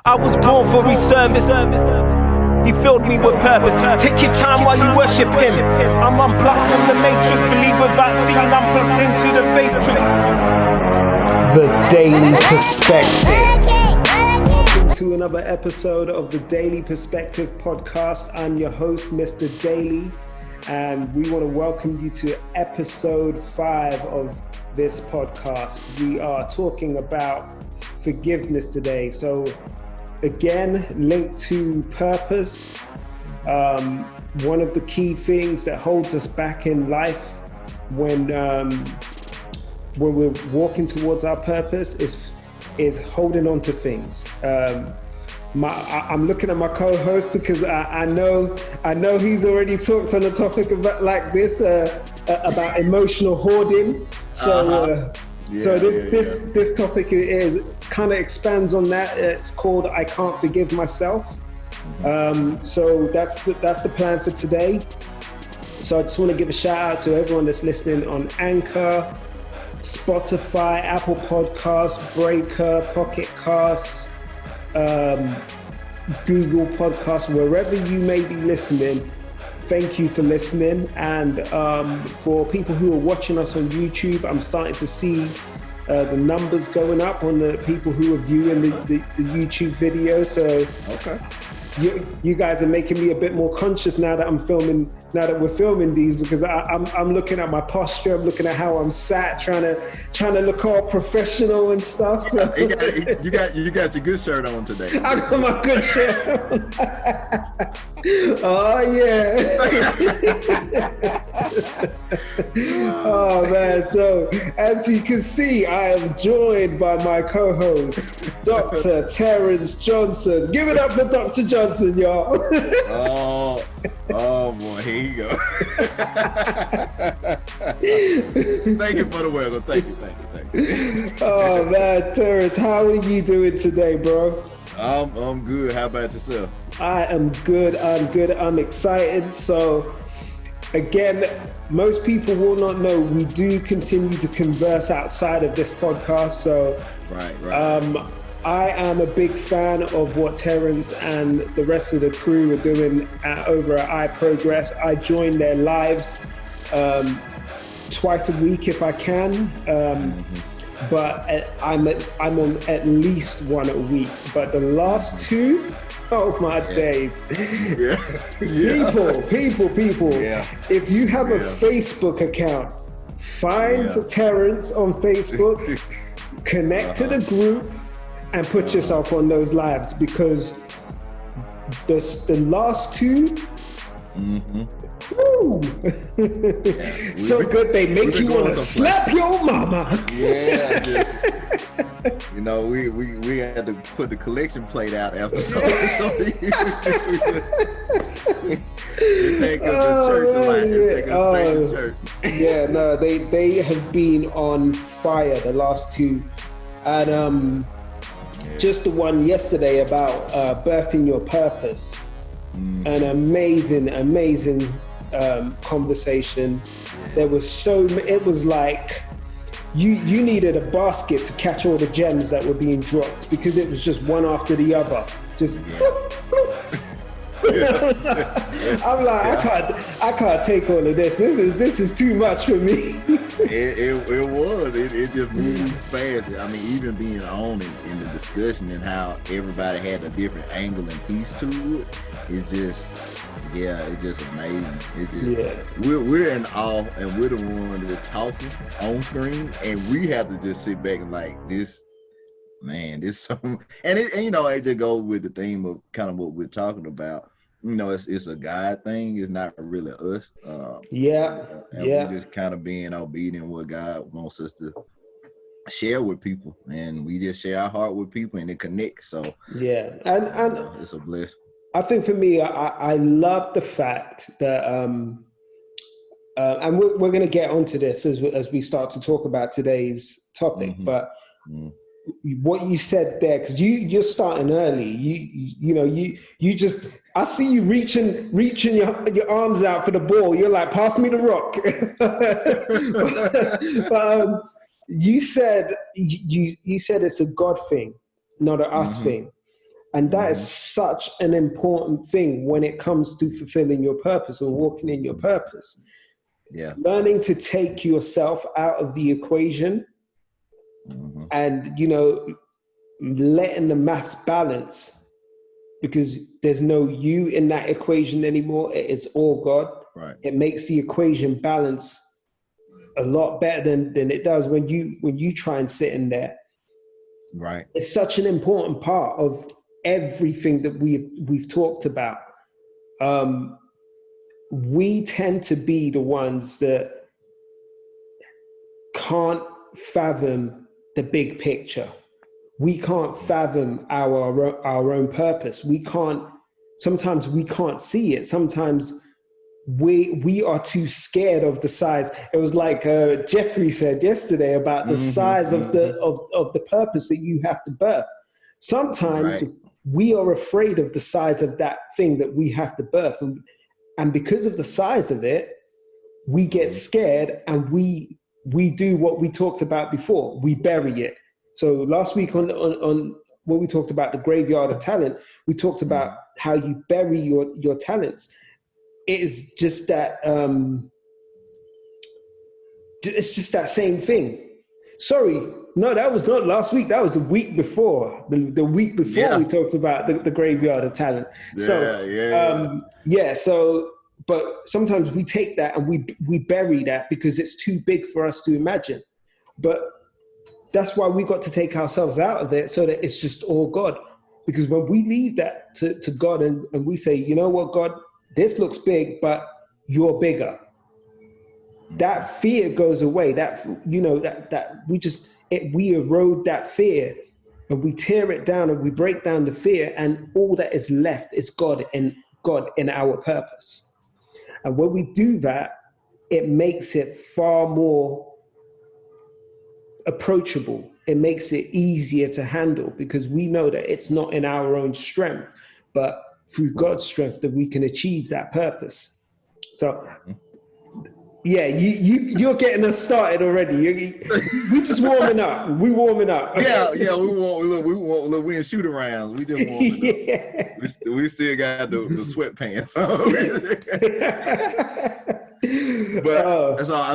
I was born for his service. He filled me with purpose. Take your time while you worship him. I'm unplugged from the matrix. Believe without seeing, I'm plugged into the matrix. The Daley Perspective. Welcome to another episode of the Daley Perspective podcast. I'm your host, Mr. Daley, and we want to welcome you to episode 5 of this podcast. We are talking about forgiveness today. So again, linked to purpose. One of the key things that holds us back in life when we're walking towards our purpose is holding on to things. I'm looking at my co-host because I know he's already talked on a topic about like this about emotional hoarding. So this topic is kind of expands on that. It's called I Can't Forgive Myself. So that's the plan for today. So I just want to give a shout out to everyone that's listening on Anchor, Spotify, Apple Podcasts, Breaker, Pocket Casts, Google Podcasts, wherever you may be listening. Thank you for listening. And for people who are watching us on YouTube, I'm starting to see the numbers going up on the people who are viewing the YouTube video. So okay. You guys are making me a bit more conscious now that we're filming these, because I'm looking at my posture, I'm looking at how I'm sat, trying to look all professional and stuff. So you got your good shirt on today. I got my good shirt on. Oh yeah. Oh man, so as you can see, I am joined by my co-host, Dr. Terrence Johnson. Give it up for Dr. Johnson, y'all. Oh boy, here you go. Thank you for the welcome. Thank you. Oh man, Terrence, how are you doing today, bro? I'm good. How about yourself? I am good. I'm excited. So again, most people will not know we do continue to converse outside of this podcast. So right. I am a big fan of what Terrence and the rest of the crew are doing over at iProgress. I join their lives twice a week if I can, but I'm on at least one a week. But the last two, oh my days! People! Yeah. If you have a Facebook account, find Terrence on Facebook, connect to the group, and put yourself on those lives, because the last two, woo, so good they make you want to slap your mama. Yeah, you know, we had to put the collection plate out after so take us to church. Yeah, no, they have been on fire, the last two, and just the one yesterday about birthing your purpose. An amazing conversation. There was it was like you needed a basket to catch all the gems that were being dropped, because it was just one after the other. Just I'm like, I can't take all of this. This is too much for me. It just moved fast. I mean, even being on in the discussion and how everybody had a different angle and piece to it, it's just amazing. We're in awe, and we're the ones that's talking on screen, and we have to just sit back and like this. Man, this something, and you know, it just goes with the theme of kind of what we're talking about. You know, it's a God thing. It's not really us. We're just kind of being obedient what God wants us to share with people, and we just share our heart with people, and it connects. So and it's a blessing. I think for me, I love the fact that and we're going to get onto this as we start to talk about today's topic, but. What you said there, because you're starting early. You just, I see you reaching your arms out for the ball. You're like, pass me the rock. but you said it's a God thing, not an us thing. And that is such an important thing when it comes to fulfilling your purpose or walking in your purpose. Yeah. Learning to take yourself out of the equation and, you know, letting the maths balance, because there's no you in that equation anymore. It is all God. Right. It makes the equation balance a lot better than it does when you try and sit in there. Right. It's such an important part of everything that we've talked about. We tend to be the ones that can't fathom the big picture. We can't fathom our own purpose. Sometimes we can't see it. Sometimes we are too scared of the size. It was like Jeffrey said yesterday about the size of the purpose that you have to birth. Sometimes we are afraid of the size of that thing that we have to birth. And because of the size of it, we get scared and we do what we talked about before. We bury it. So last week on when we talked about the graveyard of talent, we talked about how you bury your talents. It is just that it's just that same thing. Sorry, no, that was not last week. That was the week before. The week before we talked about the graveyard of talent. So but sometimes we take that and we bury that because it's too big for us to imagine. But that's why we got to take ourselves out of it so that it's just all God. Because when we leave that to God and we say, you know what, God, this looks big, but you're bigger. That fear goes away. That, you know, that we erode that fear and we tear it down and we break down the fear, and all that is left is God in our purpose. And when we do that, it makes it far more approachable. It makes it easier to handle because we know that it's not in our own strength, but through God's strength that we can achieve that purpose. So, yeah, you're getting us started already. We just warming up. We warming up. Yeah. We in shoot arounds. We just warming up. We still got the sweatpants on. But so I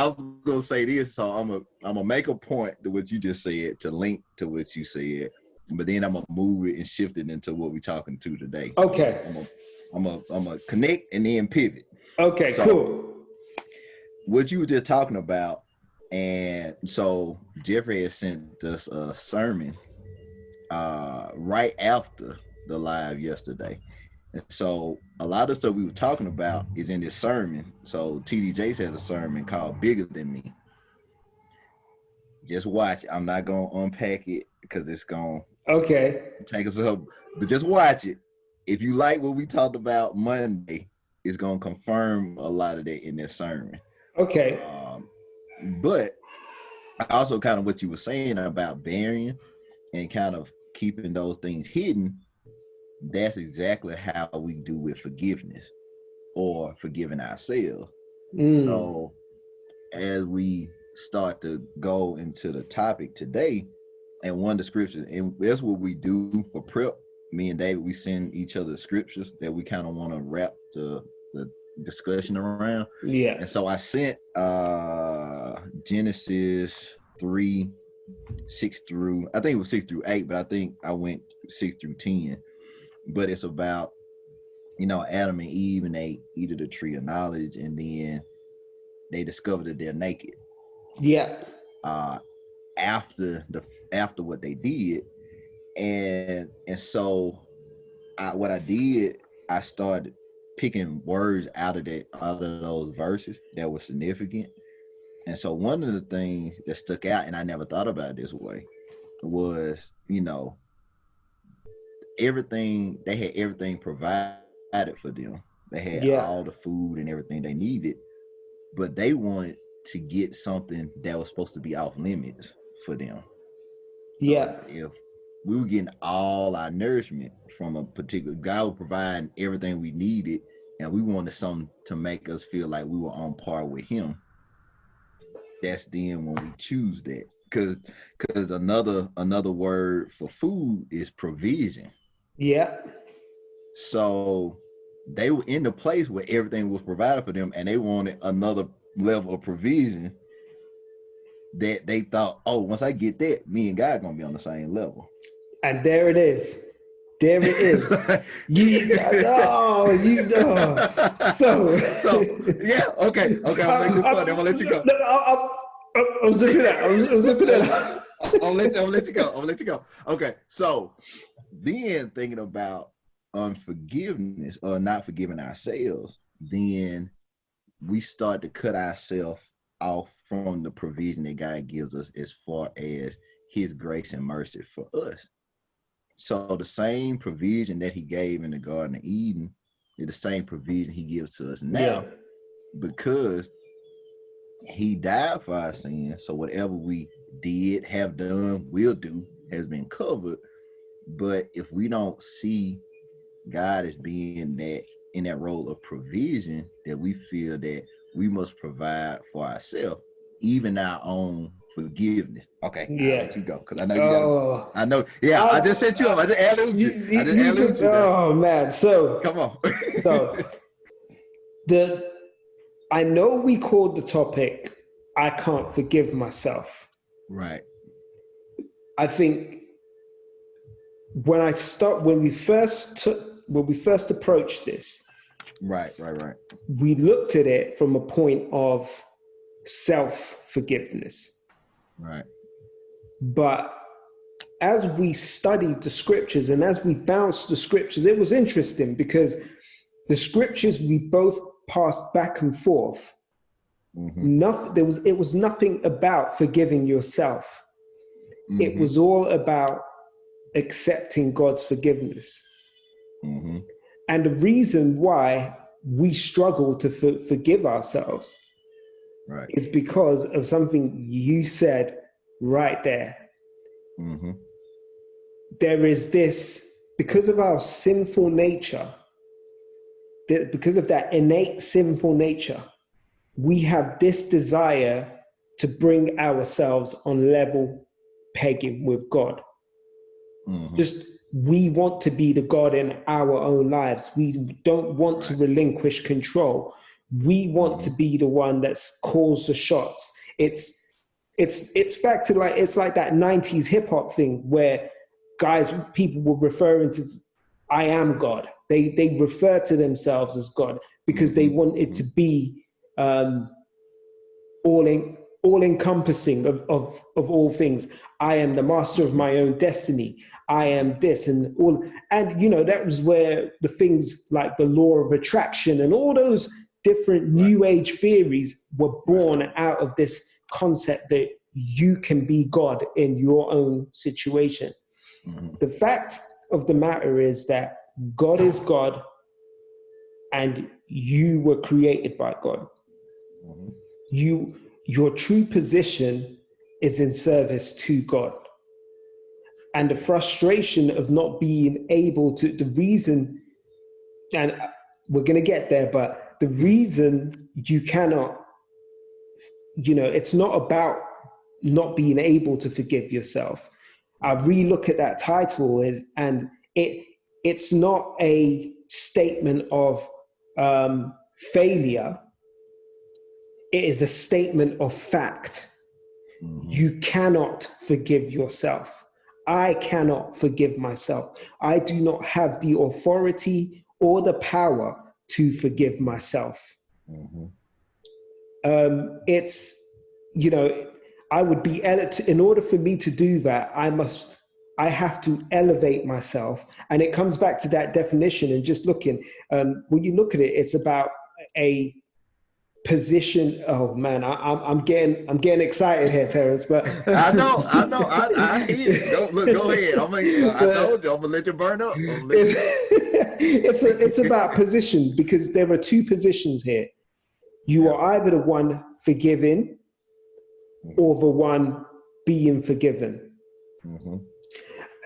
was gonna say this. So I'm gonna make a point to what you just said, to link to what you said, but then I'm gonna move it and shift it into what we're talking to today. Okay. I'm gonna connect and then pivot. Okay. So, cool. What you were just talking about, and so Jeffrey has sent us a sermon right after the live yesterday. And so a lot of stuff we were talking about is in this sermon. So TD Jakes has a sermon called Bigger Than Me. Just watch it. I'm not going to unpack it because it's going to take us up. But just watch it. If you like what we talked about Monday, it's going to confirm a lot of that in this sermon. Okay. But also kind of what you were saying about burying and kind of keeping those things hidden, that's exactly how we do with forgiveness or forgiving ourselves. So as we start to go into the topic today, and one of the scriptures, and that's what we do for prep, me and David, we send each other scriptures that we kind of want to wrap the discussion around. Yeah. And so I sent Genesis 3, 6 through, I think it was 6 through 8, but I think I went 6 through 10. But it's about, you know, Adam and Eve, and they eat of the tree of knowledge, and then they discover that they're naked. Yeah. After what they did, and so what I did, I started picking words out of those verses that were significant. And so one of the things that stuck out, and I never thought about it this way, was, you know, they had everything provided for them. They had all the food and everything they needed, but they wanted to get something that was supposed to be off limits for them. Yeah. So if we were getting all our nourishment from a particular, God was providing everything we needed, and we wanted something to make us feel like we were on par with Him. That's then when we choose that, because another word for food is provision. Yeah. So they were in the place where everything was provided for them, and they wanted another level of provision that they thought, oh, once I get that, me and God gonna be on the same level. And there it is. There it is. So yeah, okay. I'm making fun. I'm gonna let you go. I'm zipping it. I'm zipping it. I'll let you go. Okay, so then thinking about unforgiveness or not forgiving ourselves, then we start to cut ourselves off from the provision that God gives us as far as his grace and mercy for us. So the same provision that he gave in the Garden of Eden is the same provision he gives to us now, because he died for our sins. So whatever we did, have done, will do has been covered. But if we don't see God as being that in that role of provision, that we feel that we must provide for ourselves, even our own forgiveness. Okay, I'll let you go because I know you got. I know. Yeah, I just set you up. I just alley-ooped you. Oh man! So come on. So I know we called the topic "I can't forgive myself." Right. I think when we first approached this, right, we looked at it from a point of self-forgiveness. Right. But as we studied the scriptures and as we bounced the scriptures, it was interesting because the scriptures we both passed back and forth. It was nothing about forgiving yourself. It was all about accepting God's forgiveness. And the reason why we struggle to forgive ourselves is because of something you said right there. There is this, because of our sinful nature, because of that innate sinful nature, we have this desire to bring ourselves on level pegging with God. We want to be the God in our own lives. We don't want to relinquish control. We want to be the one that calls the shots. It's back to it's like that 90s hip hop thing where people were referring to, I am God. They refer to themselves as God because they want it to be all encompassing of all things. I am the master of my own destiny. I am this and all. And, that was where the things like the law of attraction and all those different new age theories were born out of this concept that you can be God in your own situation. The fact of the matter is that God is God and you were created by God. Your true position is in service to God. And the frustration of not being able to, the reason, and we're going to get there, but the reason you cannot, it's not about not being able to forgive yourself. I re-look at that title and it's not a statement of failure. It is a statement of fact. You cannot forgive yourself. I cannot forgive myself. I do not have the authority or the power to forgive myself. I would be, in order for me to do that, I have to elevate myself. And it comes back to that definition and just looking, when you look at it, it's about a position. Oh man, I'm getting excited here, Terrence. But I know. I hear it. Go ahead. I told you, I'm gonna let you burn up. It's about position, because there are two positions here. You are either the one forgiving or the one being forgiven.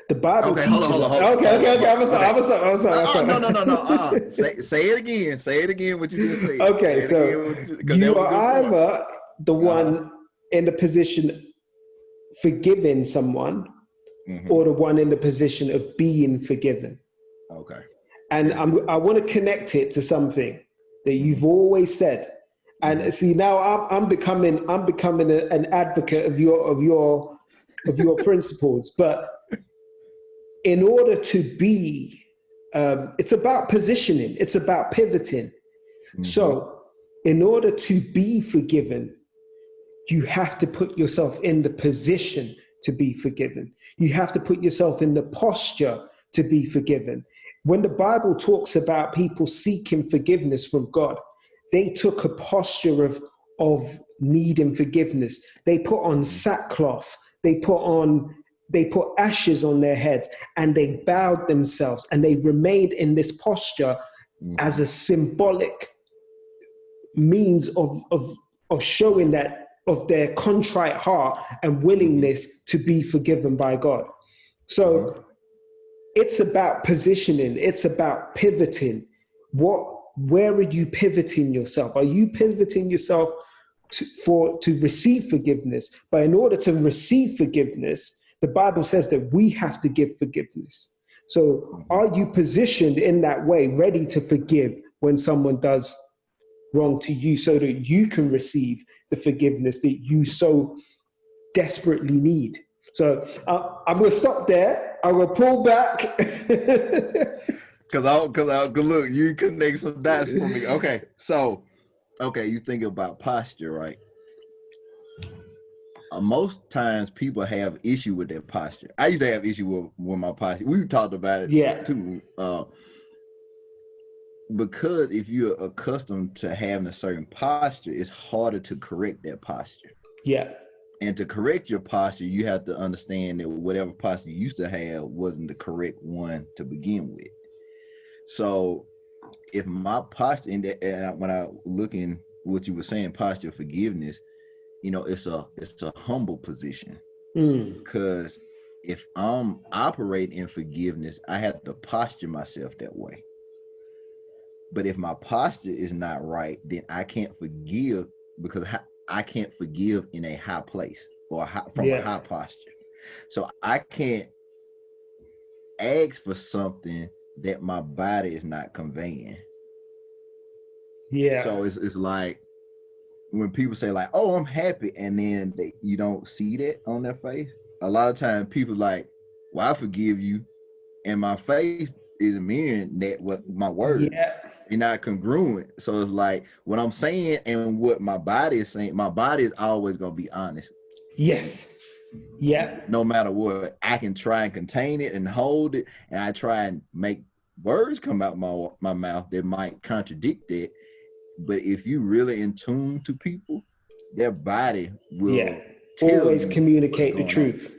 The Bible teaches us. Okay. I'm gonna stop. No. Say it again. Say it again. What you just said. Okay, so you are either the one in the position forgiving someone, or the one in the position of being forgiven. Okay. And I want to connect it to something that you've always said. And see, now I'm becoming an advocate of your principles. But in order to be, it's about positioning. It's about pivoting. So, in order to be forgiven, you have to put yourself in the position to be forgiven. You have to put yourself in the posture to be forgiven. When the Bible talks about people seeking forgiveness from God, they took a posture of needing forgiveness. They put on sackcloth. They put ashes on their heads, and they bowed themselves, and they remained in this posture as a symbolic means of showing that of their contrite heart and willingness to be forgiven by God. So it's about positioning. It's about pivoting. Where are you pivoting yourself? Are you pivoting yourself to receive forgiveness? But in order to receive forgiveness, the Bible says that we have to give forgiveness. So are you positioned in that way, ready to forgive when someone does wrong to you, so that you can receive the forgiveness that you so desperately need? So I'm going to stop there. I'm going to pull back. Cause look, you connect some dots for me. Okay, so you think about posture, right? Most times people have issue with their posture. I used to have issue with my posture. We've talked about it too. Because if you're accustomed to having a certain posture, it's harder to correct that posture. Yeah. And to correct your posture, you have to understand that whatever posture you used to have wasn't the correct one to begin with. So if my posture, and when I look in what you were saying, posture of forgiveness, it's a humble position. Because if I'm operating in forgiveness, I have to posture myself that way. But if my posture is not right, then I can't forgive, because I can't forgive in a high place or from a high posture. So I can't ask for something that my body is not conveying. Yeah. So it's like when people say like, "Oh, I'm happy," and then you don't see that on their face. A lot of times people like, "Well, I forgive you," and my face is mirroring that what my words. They're not congruent. So it's like what I'm saying and what my body is saying. My body is always gonna be honest. Yes. Yeah. No matter what, I can try and contain it and hold it, and I try and make words come out my mouth that might contradict it. But if you really in tune to people, their body will always communicate the truth.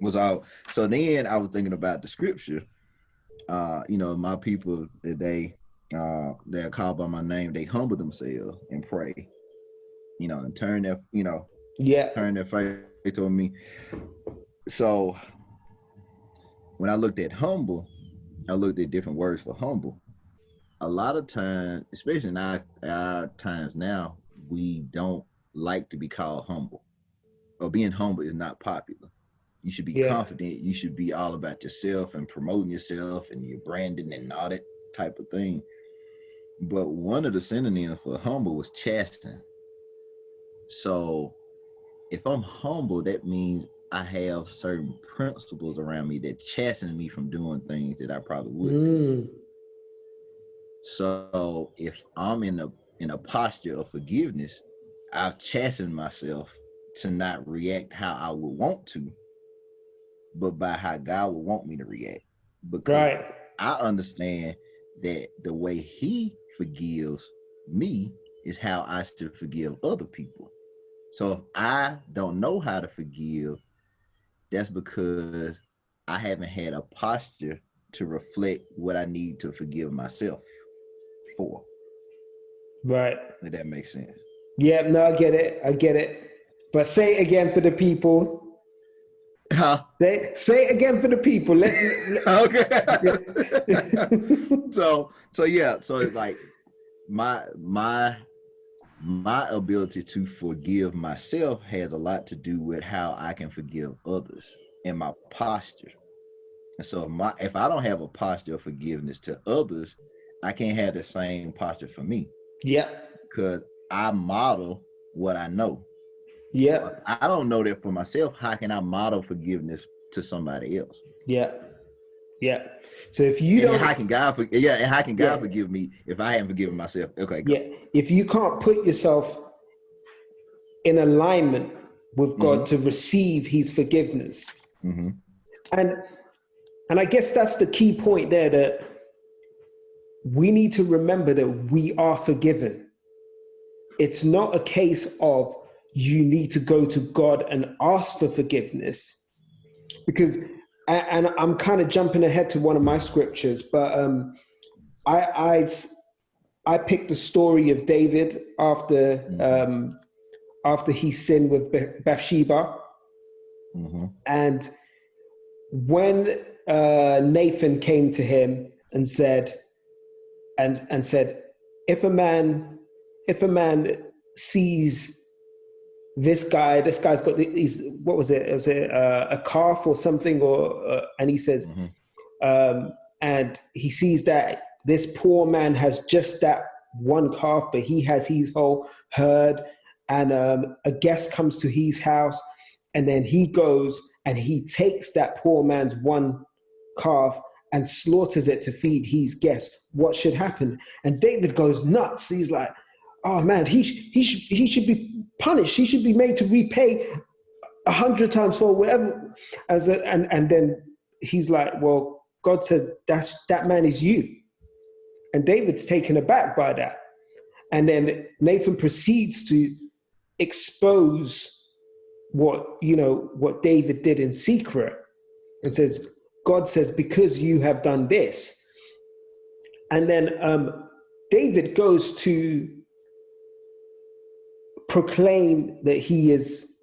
Was all. So then I was thinking about the scripture. My people, they're called by my name, they humble themselves and pray, and turn their faith toward me. So when I looked at humble, I looked at different words for humble. A lot of times, especially in our times now, we don't like to be called humble, or being humble is not popular. You should be confident. You should be all about yourself and promoting yourself and your branding and all that type of thing. But one of the synonyms for humble was chasten. So if I'm humble, that means I have certain principles around me that chasten me from doing things that I probably wouldn't. So if I'm in a posture of forgiveness, I've chastened myself to not react how I would want to, but by how God would want me to react. Because I understand that the way He forgives me is how I should forgive other people. So if I don't know how to forgive, that's because I haven't had a posture to reflect what I need to forgive myself for. Right. If that makes sense. Yeah, no, I get it. But say it again for the people. Say it again for the people. Okay. So it's like my ability to forgive myself has a lot to do with how I can forgive others and my posture. And so if I don't have a posture of forgiveness to others, I can't have the same posture for me. Yeah. Because I model what I know. Yeah. I don't know that for myself. How can I model forgiveness to somebody else? Yeah. Yeah. So if you And don't, how can God forgive me if I haven't forgiven myself? Okay, go. yeah, if you can't put yourself in alignment with God to receive His forgiveness, and I guess that's the key point there, that we need to remember that we are forgiven. It's not a case of you need to go to God and ask for forgiveness, because, and I'm kind of jumping ahead to one of my scriptures, but I picked the story of David after he sinned with Bathsheba, and when Nathan came to him and said, if a man sees this guy's got these, what was it? Was it a calf or something? Or and he says, and he sees that this poor man has just that one calf, but he has his whole herd, and a guest comes to his house, and then he goes and he takes that poor man's one calf and slaughters it to feed his guests. What should happen? And David goes nuts. He's like, oh man, he should be punished. He should be made to repay 100 times for whatever. And then he's like, well, God says that man is you. And David's taken aback by that. And then Nathan proceeds to expose what David did in secret, and says, God says, because you have done this. And then David goes to proclaim that he's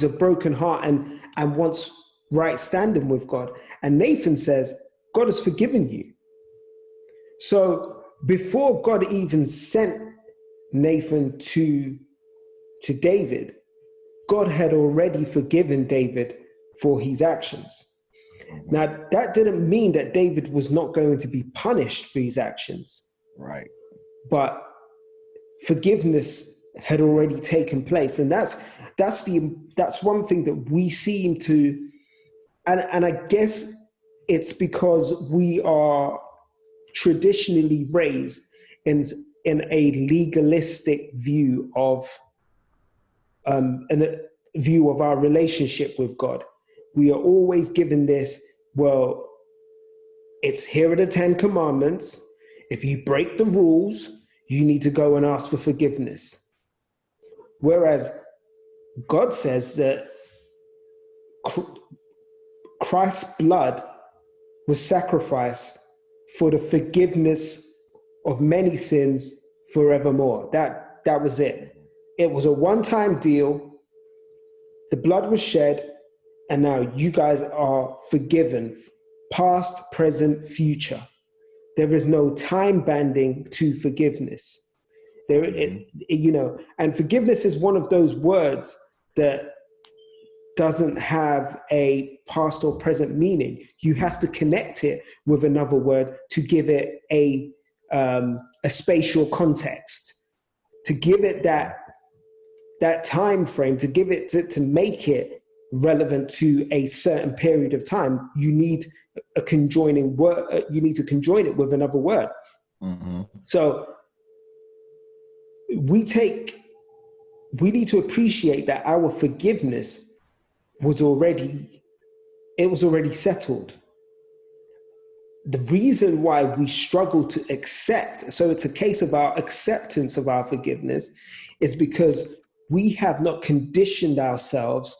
a broken heart and wants right standing with God. And Nathan says, God has forgiven you. So before God even sent Nathan to David, God had already forgiven David for his actions. Now, that didn't mean that David was not going to be punished for his actions. Right. But forgiveness had already taken place. And that's one thing that we seem to, and I guess it's because we are traditionally raised in a legalistic view of our relationship with God. We are always given this, well, it's here are the 10 commandments. If you break the rules, you need to go and ask for forgiveness. Whereas God says that Christ's blood was sacrificed for the forgiveness of many sins forevermore. That was it. It was a one-time deal. The blood was shed, and now you guys are forgiven, past, present, future. There is no time banding to forgiveness. And forgiveness is one of those words that doesn't have a past or present meaning. You have to connect it with another word to give it a spatial context, to give it that time frame, to give it to make it relevant to a certain period of time. You need a conjoining word. You need to conjoin it with another word. So we need to appreciate that our forgiveness was already settled. The reason why we struggle to accept, so it's a case of our acceptance of our forgiveness, is because we have not conditioned ourselves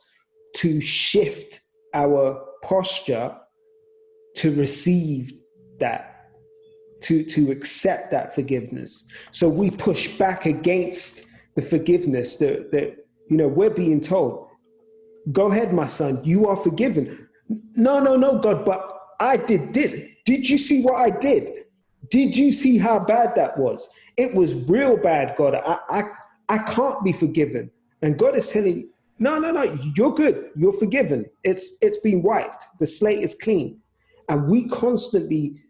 to shift our posture to receive that, to accept that forgiveness. So we push back against the forgiveness that we're being told, go ahead, my son, you are forgiven. No, God, but I did this. Did you see what I did? Did you see how bad that was? It was real bad, God. I can't be forgiven. And God is telling you, No. You're good. You're forgiven. It's been wiped. The slate is clean. And we constantly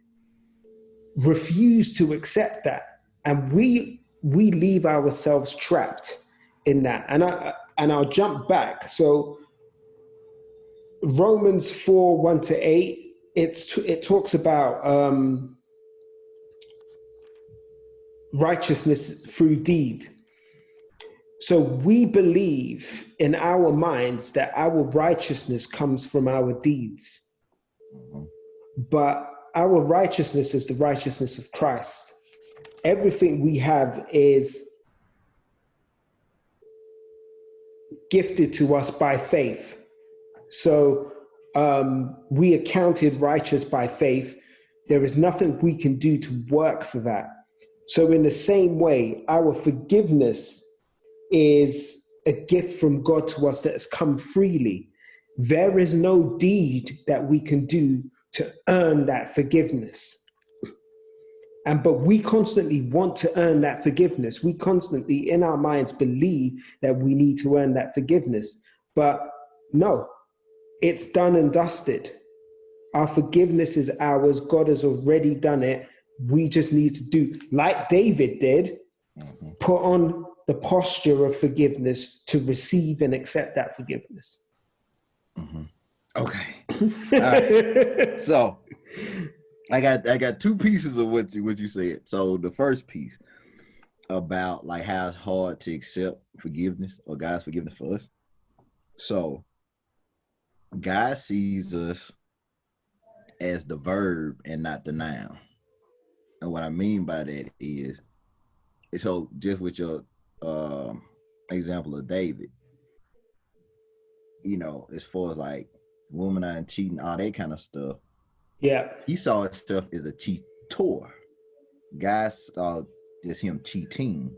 refuse to accept that. And we leave ourselves trapped in that. And I'll jump back. So Romans 4, 1-8, it talks about righteousness through deed. So we believe in our minds that our righteousness comes from our deeds. But our righteousness is the righteousness of Christ. Everything we have is gifted to us by faith. So we are counted righteous by faith. There is nothing we can do to work for that. So in the same way, our forgiveness is a gift from God to us that has come freely. There is no deed that we can do to earn that forgiveness. But we constantly want to earn that forgiveness. We constantly, in our minds, believe that we need to earn that forgiveness. But no, it's done and dusted. Our forgiveness is ours. God has already done it. We just need to do, like David did, put on the posture of forgiveness to receive and accept that forgiveness. Okay. All right. So I got two pieces of what you said. So the first piece about like how it's hard to accept forgiveness or God's forgiveness for us. So God sees us as the verb and not the noun. And what I mean by that is, so just with your example of David, you know, as far as like womanizer and cheating, all that kind of stuff. Yeah. He saw himself as a cheater. Guys saw as him cheating,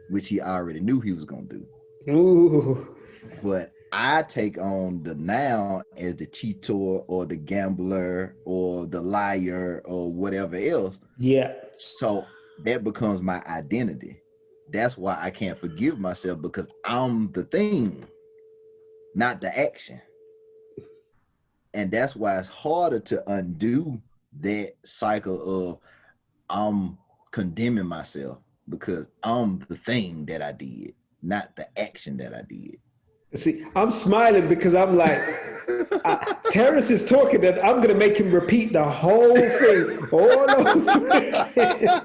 which he already knew he was gonna do. Ooh. But I take on the noun as the cheater or the gambler or the liar or whatever else. Yeah. So that becomes my identity. That's why I can't forgive myself, because I'm the thing, not the action. And that's why it's harder to undo that cycle of I'm condemning myself, because I'm the thing that I did, not the action that I did. See, I'm smiling because I'm like, Terrence is talking and I'm going to make him repeat the whole thing all over again.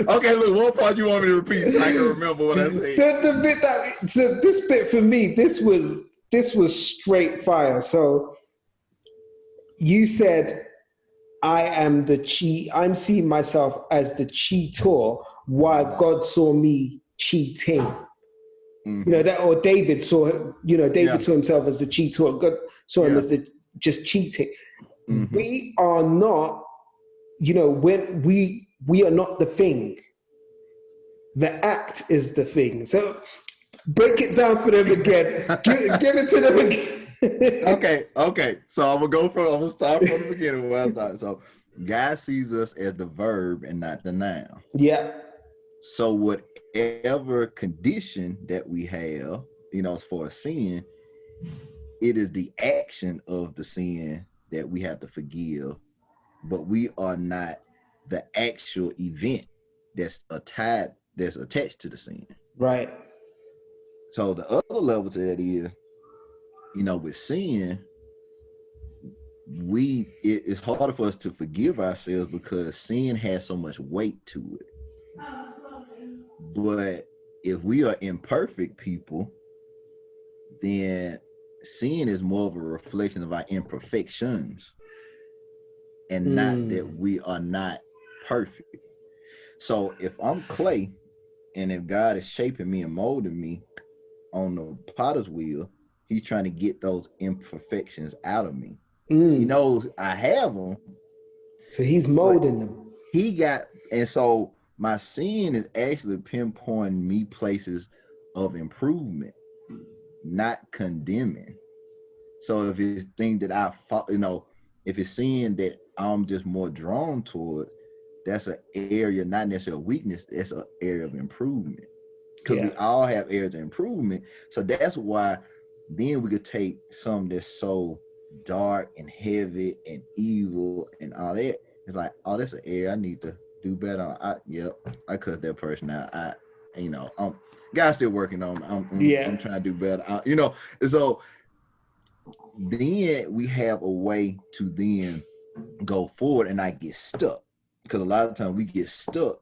Okay, look, what part you want me to repeat so I can remember what I said? The bit that, so this bit for me, this was straight fire. So you said, I'm seeing myself as the cheater while God saw me cheating. You know, that, or David saw saw himself as the cheater. God saw him as just cheating. We are not, when we are not the thing. The act is the thing. So break it down for them again. give it to them again. Okay. So I'm gonna start from the beginning where I started. So God sees us as the verb and not the noun. Yeah. So whatever condition that we have, as far as sin, it is the action of the sin that we have to forgive, but we are not the actual event that's attached to the sin. Right. So the other level to that is, with sin, it's harder for us to forgive ourselves because sin has so much weight to it. But if we are imperfect people, then sin is more of a reflection of our imperfections and not that we are not perfect. So if I'm clay and if God is shaping me and molding me on the potter's wheel, he's trying to get those imperfections out of me. He knows I have them. So he's molding them. And so my sin is actually pinpointing me places of improvement, not condemning. So if it's things that if it's sin that I'm just more drawn toward, that's an area, not necessarily a weakness, that's an area of improvement. because we all have areas of improvement. So that's why then we could take something that's so dark and heavy and evil and all that. It's like, oh, that's an area I need to do better on. I cut that person out. God's still working on me. I'm trying to do better. And so then we have a way to then go forward and not get stuck. Because a lot of times we get stuck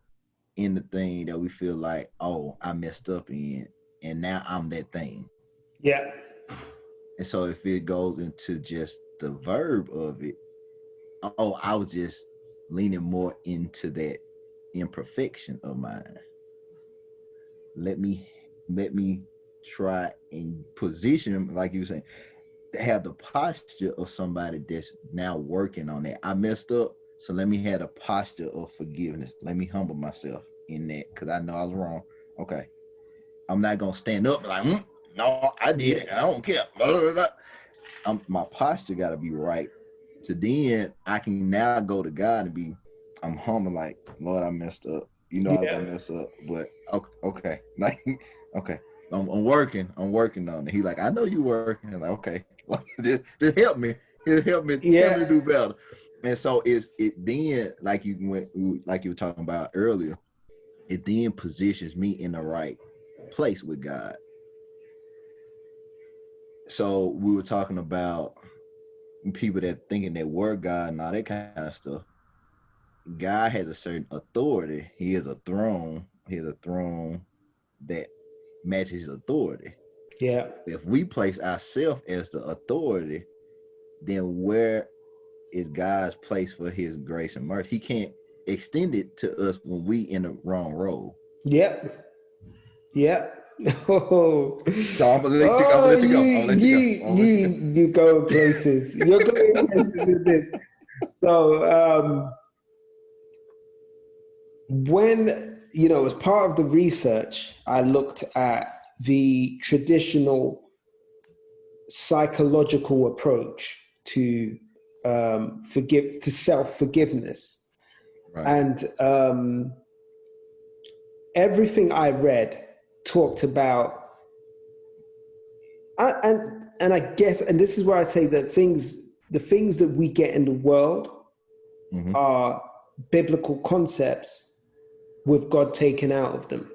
in the thing that we feel like, oh, I messed up in, and now I'm that thing. Yeah. And so if it goes into just the verb of it, oh, I was just leaning more into that imperfection of mine. Let me try and position him, like you were saying, to have the posture of somebody that's now working on that. I messed up, so let me have a posture of forgiveness. Let me humble myself in that, because I know I was wrong. Okay. I'm not going to stand up like, no, I did it. I don't care. Blah, blah, blah. My posture got to be right. So then I can now go to God and I'm humble, like, Lord, I messed up. I was going to mess up, but okay. Like, okay. I'm working on it. He like, I know you working. I'm like, okay. Just help me. Help me do better. And so it then, like you were talking about earlier, it then positions me in the right place with God. So we were talking about people that thinking they were God and all that kind of stuff. God has a certain authority. He is a throne. He is a throne that matches his authority. Yeah. If we place ourselves as the authority, then where is God's place for his grace and mercy? He can't extend it to us when we in the wrong role. Yep. Oh, So I'm gonna let you go. You go places. You're going places with this. So when as part of the research, I looked at the traditional psychological approach to self-forgiveness. Right. And everything I read talked about, and I guess, and this is where I say that the things that we get in the world are biblical concepts with God taken out of them.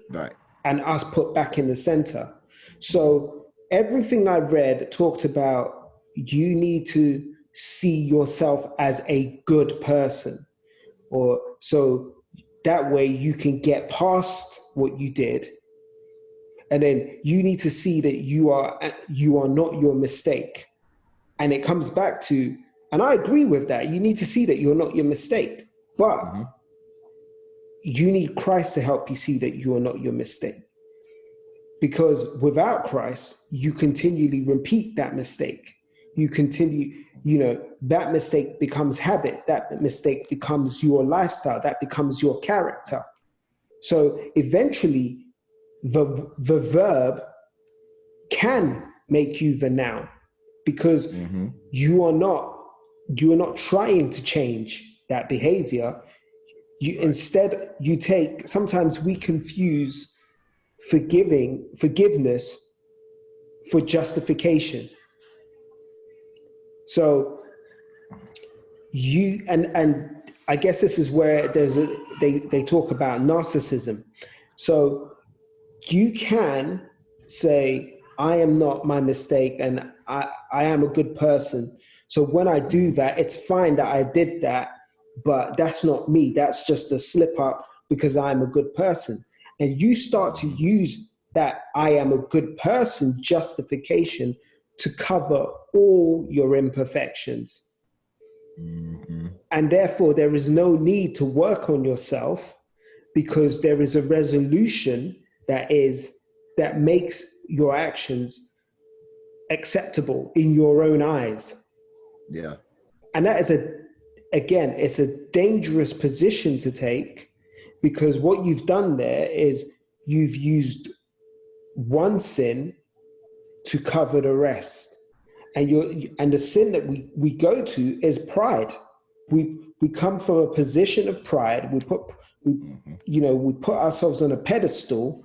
Right. And us put back in the center. So everything I read talked about, you need to see yourself as a good person, or so that way you can get past what you did. And then you need to see that you are not your mistake. And it comes back to, and I agree with that, you need to see that you're not your mistake, but you need Christ to help you see that you are not your mistake. Because without Christ, you continually repeat that mistake. You continue, that mistake becomes habit. That mistake becomes your lifestyle. That becomes your character. So eventually, the verb can make you the noun, because you are not trying to change that behavior. Instead, sometimes we confuse forgiveness for justification. So and I guess this is where they talk about narcissism. So you can say, I am not my mistake and I am a good person. So when I do that, it's fine that I did that, but that's not me. That's just a slip up because I'm a good person. And you start to use that I am a good person justification to cover all your imperfections. And therefore, there is no need to work on yourself, because there is a resolution that makes your actions acceptable in your own eyes. Yeah. And that is it's a dangerous position to take, because what you've done there is you've used one sin to cover the rest. And the sin that we go to is pride. We come from a position of pride. We put ourselves on a pedestal,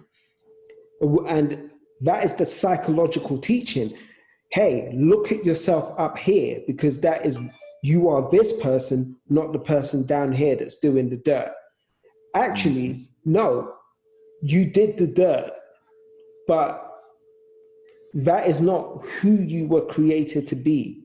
And that is the psychological teaching. Hey, look at yourself up here, because that is, you are this person, not the person down here that's doing the dirt. Actually, no, you did the dirt, but that is not who you were created to be.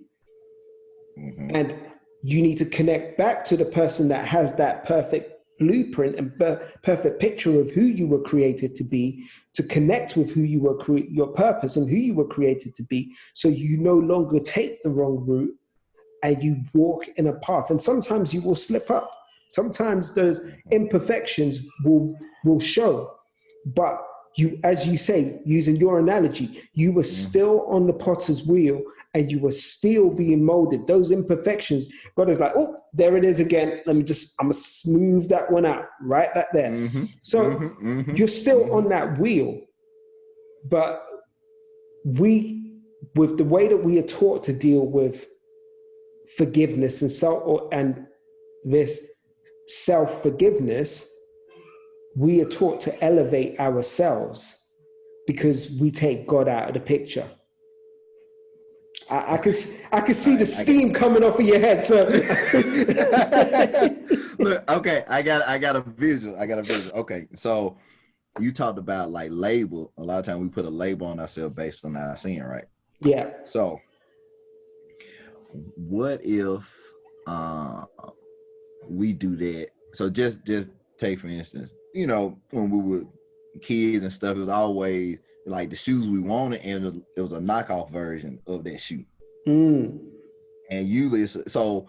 And you need to connect back to the person that has that perfect blueprint and perfect picture of who you were created to be, to connect with who you were, your purpose and who you were created to be, so you no longer take the wrong route and you walk in a path. And sometimes you will slip up. Sometimes those imperfections will show. But you, as you say, using your analogy, you were still on the potter's wheel and you were still being molded. Those imperfections, God is like, oh, there it is again. I'm gonna smooth that one out right back there. You're still on that wheel, but with the way that we are taught to deal with forgiveness and this self-forgiveness, we are taught to elevate ourselves because we take God out of the picture. I can see the steam coming off of your head, sir. Look, okay, I got a visual. Okay, so you talked about like label. A lot of times we put a label on ourselves based on our sin, right? Yeah. So what if we do that? So just take for instance, you know, when we were kids and stuff, it was always like the shoes we wanted, and it was a knockoff version of that shoe. And usually, so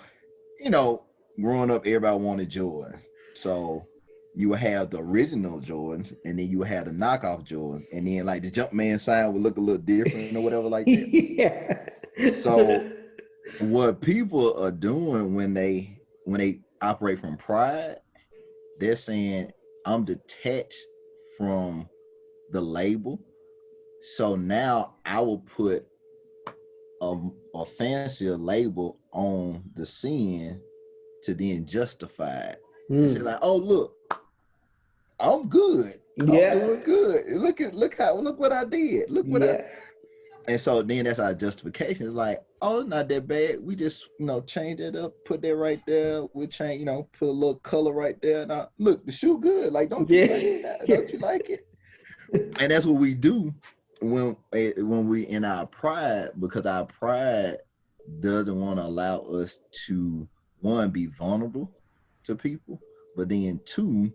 you know, growing up, everybody wanted Jordan. So you would have the original Jordans, and then you would have the knockoff Jordans, and then like the Jumpman sign would look a little different or whatever like that. Yeah. So what people are doing when they operate from pride, they're saying, I'm detached from the label, so now I will put a fancier label on the sin to then justify it. Say like, oh look, I'm good. Yeah. I'm doing good. Look what I did. Look what I. And so then that's our justification. It's like, oh, it's not that bad. We just, you know, change it up, put that right there. We change, you know, put a little color right there. Now, look, the shoe good. Like, don't you like that? Don't you like it? And that's what we do when we in our pride, because our pride doesn't want to allow us to, one, be vulnerable to people, but then two,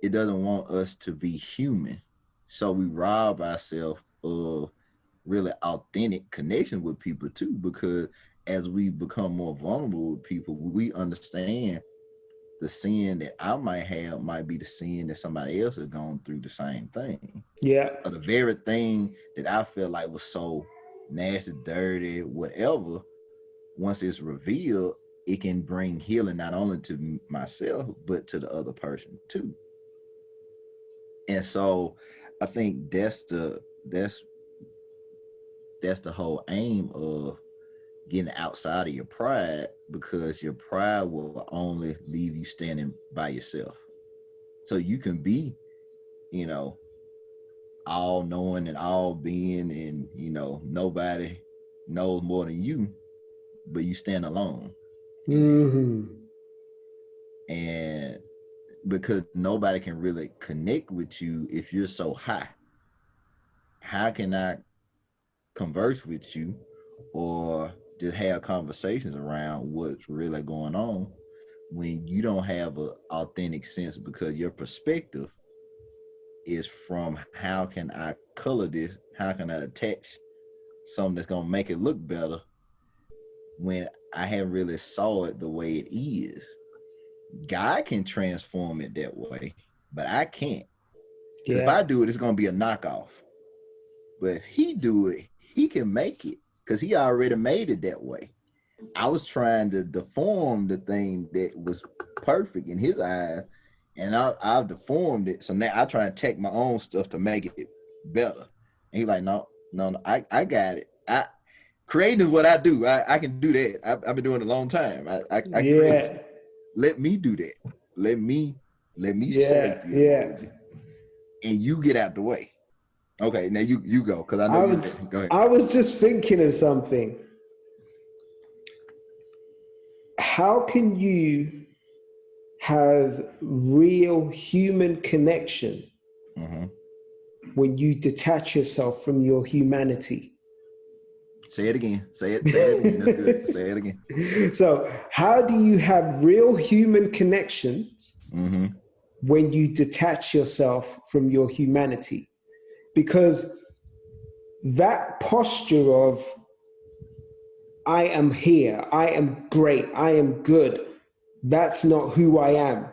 it doesn't want us to be human. So we rob ourselves of really authentic connection with people too, because as we become more vulnerable with people, we understand the sin that I might have might be the sin that somebody else has gone through the same thing. Yeah. Or the very thing that I feel like was so nasty, dirty, whatever, once it's revealed, it can bring healing not only to myself, but to the other person too. And so I think that's the whole aim of getting outside of your pride, because your pride will only leave you standing by yourself. So you can be, you know, all knowing and all being, and, you know, nobody knows more than you, but you stand alone. And because nobody can really connect with you if you're so high. How can I converse with you or just have conversations around what's really going on when you don't have an authentic sense, because your perspective is from how can I color this, how can I attach something that's going to make it look better when I haven't really saw it the way it is. God can transform it that way, but I can't. If I do it, it's going to be a knockoff. But if he do it, he can make it, because he already made it that way. I was trying to deform the thing that was perfect in his eyes, and I've deformed it. So now I try and take my own stuff to make it better. And he's like, no, I got it. Creating is what I do. I can do that. I've been doing it a long time. I create. Let me do that. Let me shape you. And you get out the way. Okay, now you go, because I know go ahead. I was just thinking of something. How can you have real human connection when you detach yourself from your humanity? Say it again. Say it again. That's good. Say it again. So, how do you have real human connections when you detach yourself from your humanity? Because that posture of, I am here, I am great, I am good, that's not who I am.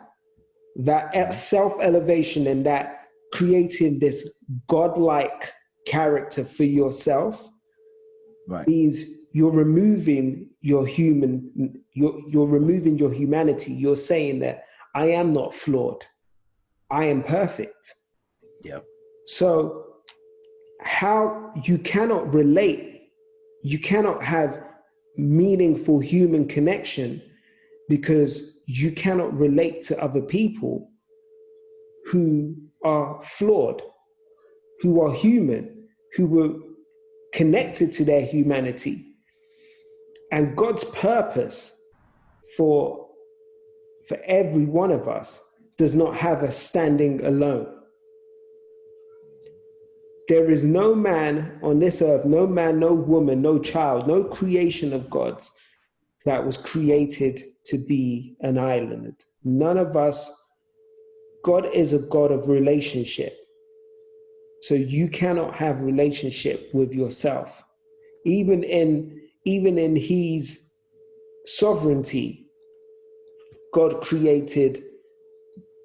That self-elevation and that creating this godlike character for yourself means you're removing your you're removing your humanity. You're saying that I am not flawed, I am perfect. Yep. So how you cannot relate, you cannot have meaningful human connection because you cannot relate to other people who are flawed, who are human, who were connected to their humanity. And God's purpose for every one of us does not have us standing alone. There is no man on this earth, no man, no woman, no child, no creation of God's that was created to be an island. None of us. God is a God of relationship. So you cannot have relationship with yourself. Even in his sovereignty, God created,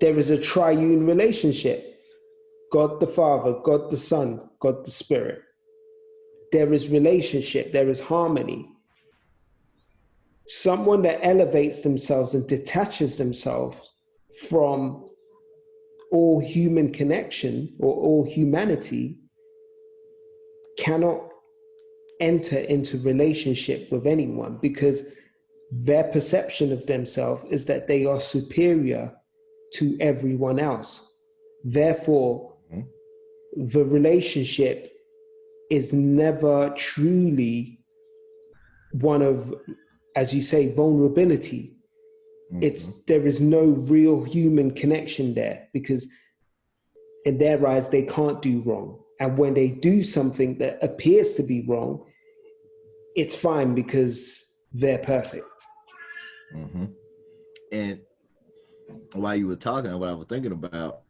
there is a triune relationship. God the Father, God the Son, God the Spirit. There is relationship, there is harmony. Someone that elevates themselves and detaches themselves from all human connection or all humanity cannot enter into relationship with anyone, because their perception of themselves is that they are superior to everyone else. Therefore, the relationship is never truly one of, as you say, vulnerability. There is no real human connection there, because in their eyes, they can't do wrong. And when they do something that appears to be wrong, it's fine because they're perfect. And while you were talking, what I was thinking about,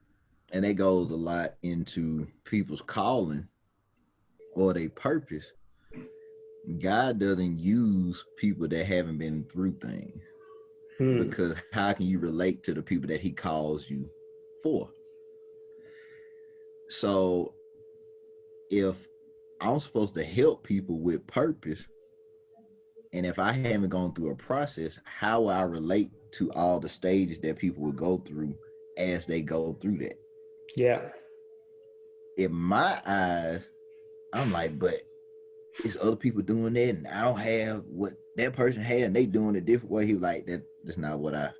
and it goes a lot into people's calling or their purpose. God doesn't use people that haven't been through things, because how can you relate to the people that he calls you for? So if I'm supposed to help people with purpose, and if I haven't gone through a process, how will I relate to all the stages that people will go through as they go through that? Yeah. In my eyes, I'm like, but it's other people doing that, and I don't have what that person had, and they doing it different way. He was like, that's not what I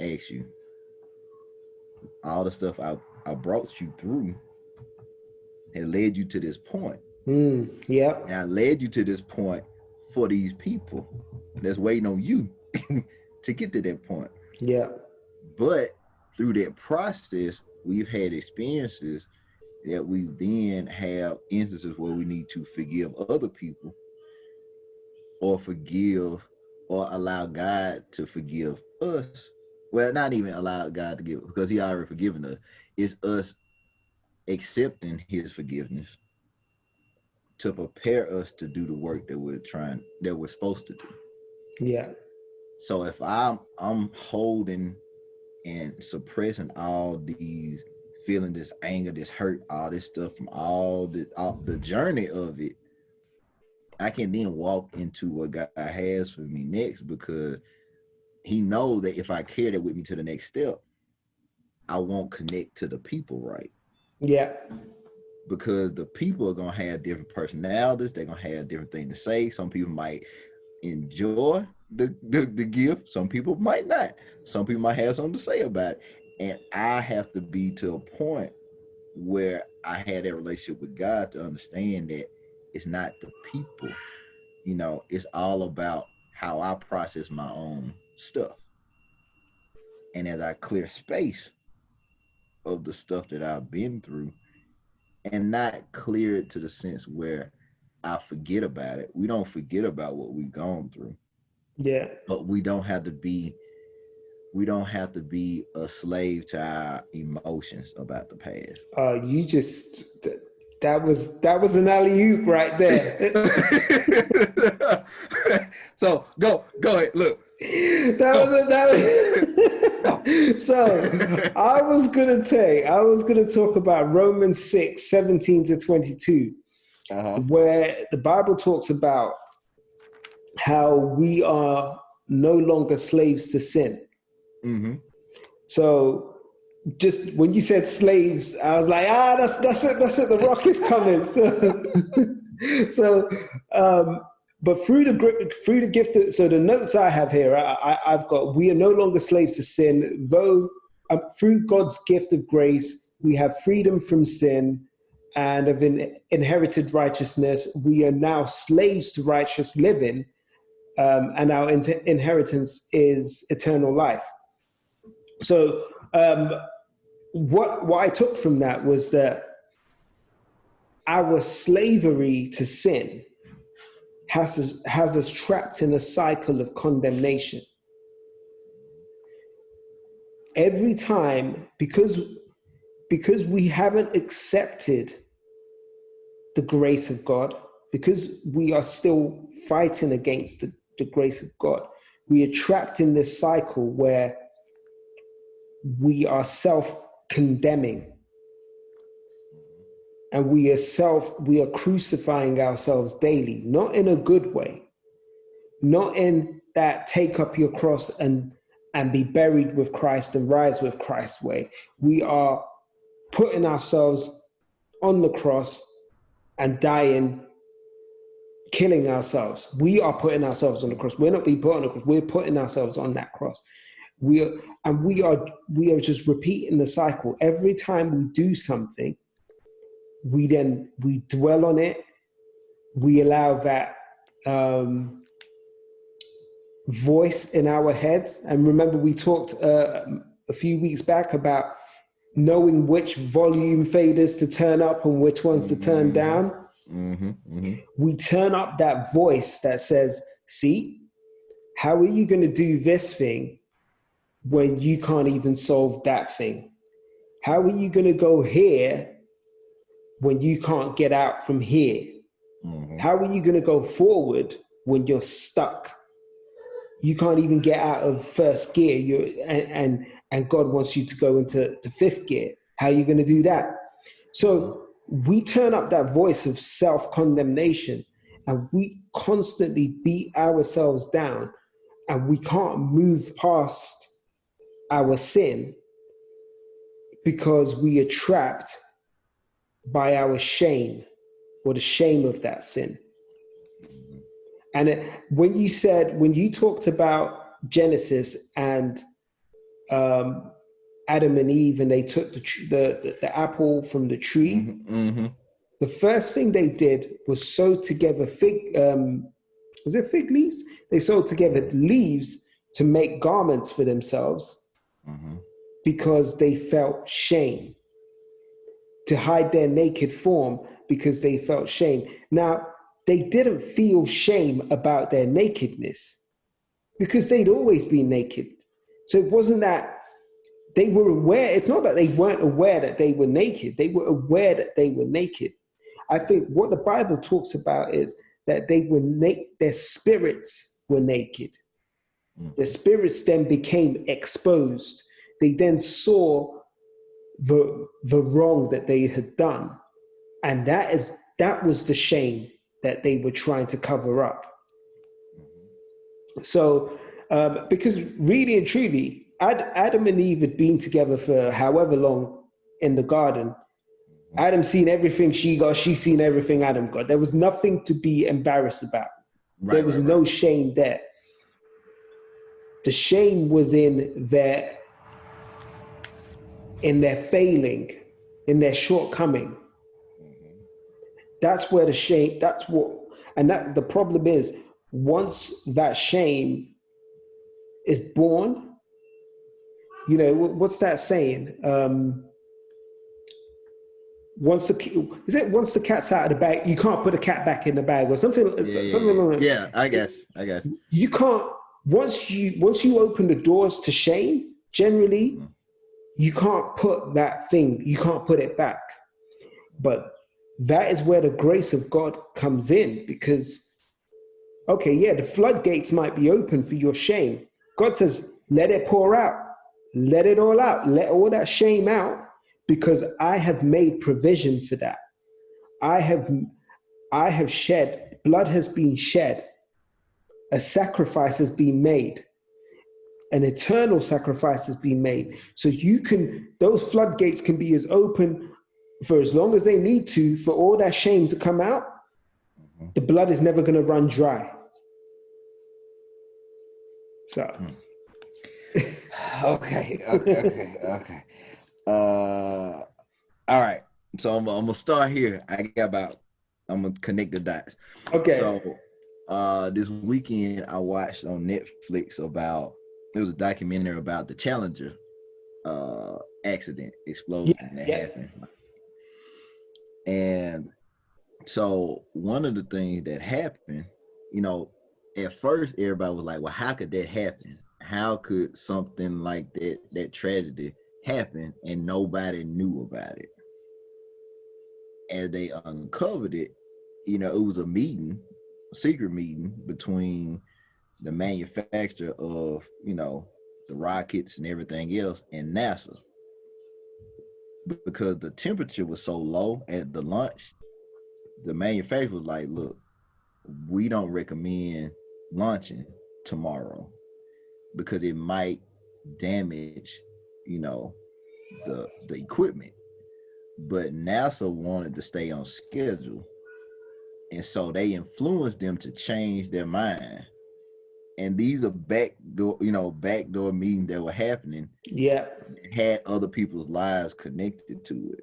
asked you. All the stuff I brought you through had led you to this point. Yeah. And I led you to this point for these people that's waiting on you to get to that point. Yeah. But through that process, we've had experiences that we then have instances where we need to forgive other people, or forgive or allow God to forgive us. Well, not even allow God to give, because he already forgiven us. It's us accepting his forgiveness to prepare us to do the work that we're supposed to do. Yeah. So if I'm holding and suppressing all these feeling, this anger, this hurt, all this stuff from all the journey of it, I can then walk into what God has for me next, because he knows that if I carry that with me to the next step, I won't connect to the people right. Yeah. Because the people are going to have different personalities. They're going to have different things to say. Some people might enjoy the gift. Some people might not. Some people might have something to say about it. And I have to be to a point where I had that relationship with God to understand that it's not the people, you know, it's all about how I process my own stuff. And as I clear space of the stuff that I've been through, and not clear it to the sense where I forget about it. We don't forget about what we've gone through. Yeah. But we don't have to be a slave to our emotions about the past. You just that was an alley-oop right there. So go ahead. Look. So I was gonna talk about Romans 6:17-22, where the Bible talks about how we are no longer slaves to sin. Mm-hmm. So just when you said slaves, I was like, that's it. The rock is coming. But through the gift of, so the notes I have here, I've got, we are no longer slaves to sin, though through God's gift of grace, we have freedom from sin and have inherited righteousness. We are now slaves to righteous living, and our inheritance is eternal life. So what I took from that was that our slavery to sin has us trapped in a cycle of condemnation. Every time, because we haven't accepted the grace of God, because we are still fighting against the grace of God, we are trapped in this cycle where we are self-condemning. And we are crucifying ourselves daily, not in a good way, not in that take up your cross and be buried with Christ and rise with Christ way. We are putting ourselves on the cross and dying, killing ourselves. We are putting ourselves on the cross. We're not being put on the cross. We're putting ourselves on that cross. We are just repeating the cycle. Every time we do something, we dwell on it. We allow that voice in our heads. And remember, we talked a few weeks back about knowing which volume faders to turn up and which ones to turn down. Mm-hmm. Mm-hmm. We turn up that voice that says, see, how are you going to do this thing when you can't even solve that thing? How are you going to go here when you can't get out from here? Mm-hmm. How are you going to go forward when you're stuck? You can't even get out of first gear, and God wants you to go into the fifth gear. How are you going to do that? So we turn up that voice of self-condemnation, and we constantly beat ourselves down, and we can't move past our sin because we are trapped by our shame, or the shame of that sin. And when you talked about Genesis and Adam and Eve, and they took the apple from the tree, Mm-hmm. the first thing they did was sew together fig leaves? They sewed together leaves to make garments for themselves, because they felt shame, to hide their naked form because they felt shame. Now, they didn't feel shame about their nakedness because they'd always been naked. So it wasn't that they were aware. It's not that they weren't aware that they were naked. They were aware that they were naked. I think what the Bible talks about is that they were their spirits were naked. Their spirits then became exposed. They then saw the wrong that they had done. And that was the shame that they were trying to cover up. So, because really and truly, Adam and Eve had been together for however long in the garden. Adam seen everything she got, she seen everything Adam got. There was nothing to be embarrassed about. There was no shame there. The shame was in their failing, in their shortcoming. that's where the shame, and that the problem is, once that shame is born, you know, what's that saying? Once the cat's out of the bag, you can't put the cat back in the bag, or something. Something like that. Yeah, I guess. You can't, once you open the doors to shame, generally, you can't put that thing, you can't put it back. But that is where the grace of God comes in, because, okay, yeah, the floodgates might be open for your shame. God says, let it pour out. Let it all out. Let all that shame out, because I have made provision for that. I have shed, blood has been shed. A sacrifice has been made. An eternal sacrifice has been made. So those floodgates can be as open for as long as they need to, for all that shame to come out. The blood is never going to run dry. So. Okay. All right. So I'm gonna start here. I'm gonna connect the dots. Okay. So this weekend I watched on Netflix it was a documentary about the Challenger accident, explosion that happened. And so one of the things that happened, you know, at first everybody was like, well, how could that happen? How could something like that tragedy happen and nobody knew about it? As they uncovered it, you know, it was a secret meeting between the manufacturer of, you know, the rockets and everything else and NASA. Because the temperature was so low at the launch, the manufacturer was like, look, we don't recommend launching tomorrow because it might damage, you know, the equipment. But NASA wanted to stay on schedule. And so they influenced them to change their mind. And these are backdoor meetings that were happening. Yeah. Had other people's lives connected to it.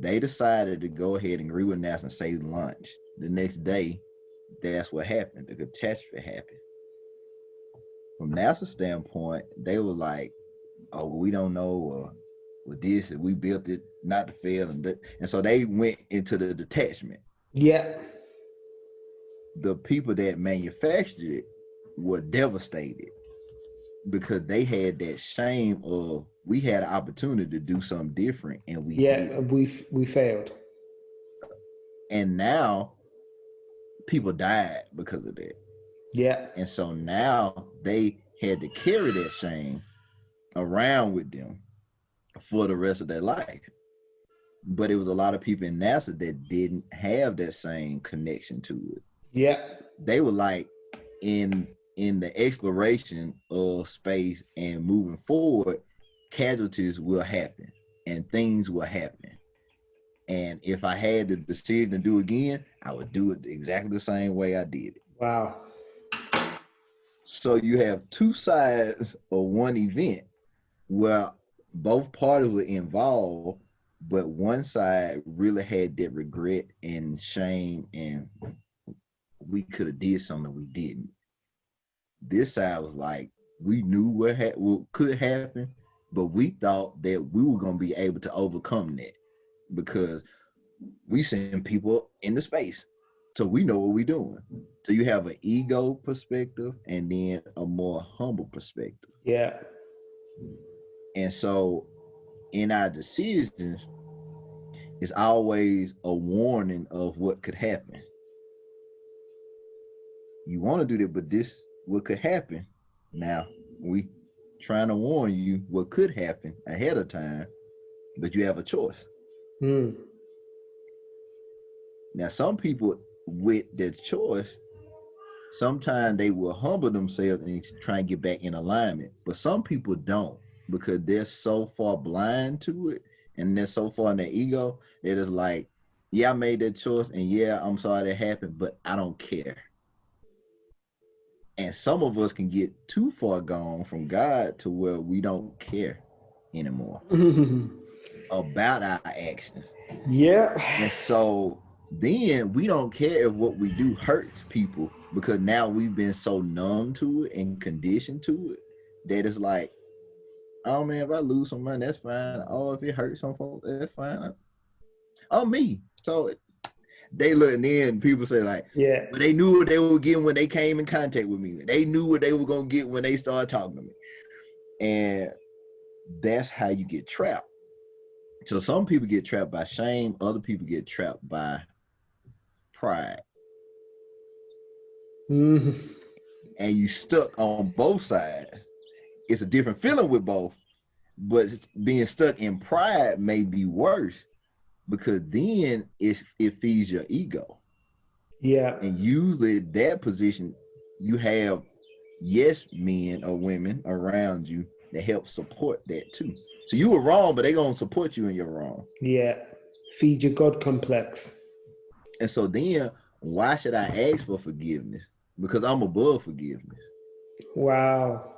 They decided to go ahead and agree with NASA and say launch. The next day, that's what happened. The catastrophe happened. From NASA's standpoint, they were like, oh, we don't know with this, and we built it not to fail. And so they went into the detachment. Yeah. The people that manufactured it were devastated because they had that shame of, we had an opportunity to do something different and we didn't. we failed. And now people died because of that. Yeah. And so now they had to carry that shame around with them for the rest of their life. But it was a lot of people in NASA that didn't have that same connection to it. Yeah. They were like, in the exploration of space and moving forward, casualties will happen and things will happen. And if I had the decision to do again, I would do it exactly the same way I did it. Wow. So you have two sides of one event where both parties were involved, but one side really had that regret and shame and we could have did something we didn't. This side was like, we knew what could happen, but we thought that we were going to be able to overcome that because we send people into space. So we know what we're doing. So you have an ego perspective and then a more humble perspective. Yeah. And so in our decisions, it's always a warning of what could happen. You want to do that, but this what could happen. Now, we trying to warn you what could happen ahead of time, but you have a choice. Now, some people with that choice, sometimes they will humble themselves and try and get back in alignment, but some people don't because they're so far blind to it and they're so far in their ego that it's like, yeah, I made that choice and yeah, I'm sorry that happened, but I don't care. And some of us can get too far gone from God to where we don't care anymore about our actions. Yeah. And so then we don't care if what we do hurts people, because now we've been so numb to it and conditioned to it that it's like, oh man, if I lose some money, that's fine. Oh, if it hurts some folks, that's fine. Oh, me. So they look, and then people say like, Yeah. but they knew what they were getting when they came in contact with me. They knew what they were gonna get when they started talking to me. And that's how you get trapped. So some people get trapped by shame, other people get trapped by pride. Mm-hmm. And you stuck on both sides. It's a different feeling with both, but being stuck in pride may be worse, because then it feeds your ego. Yeah. And usually that position, you have yes men or women around you that help support that too. So you were wrong, but they're gonna support you in your wrong. Yeah. Feed your God complex. And so then why should I ask for forgiveness? Because I'm above forgiveness. Wow.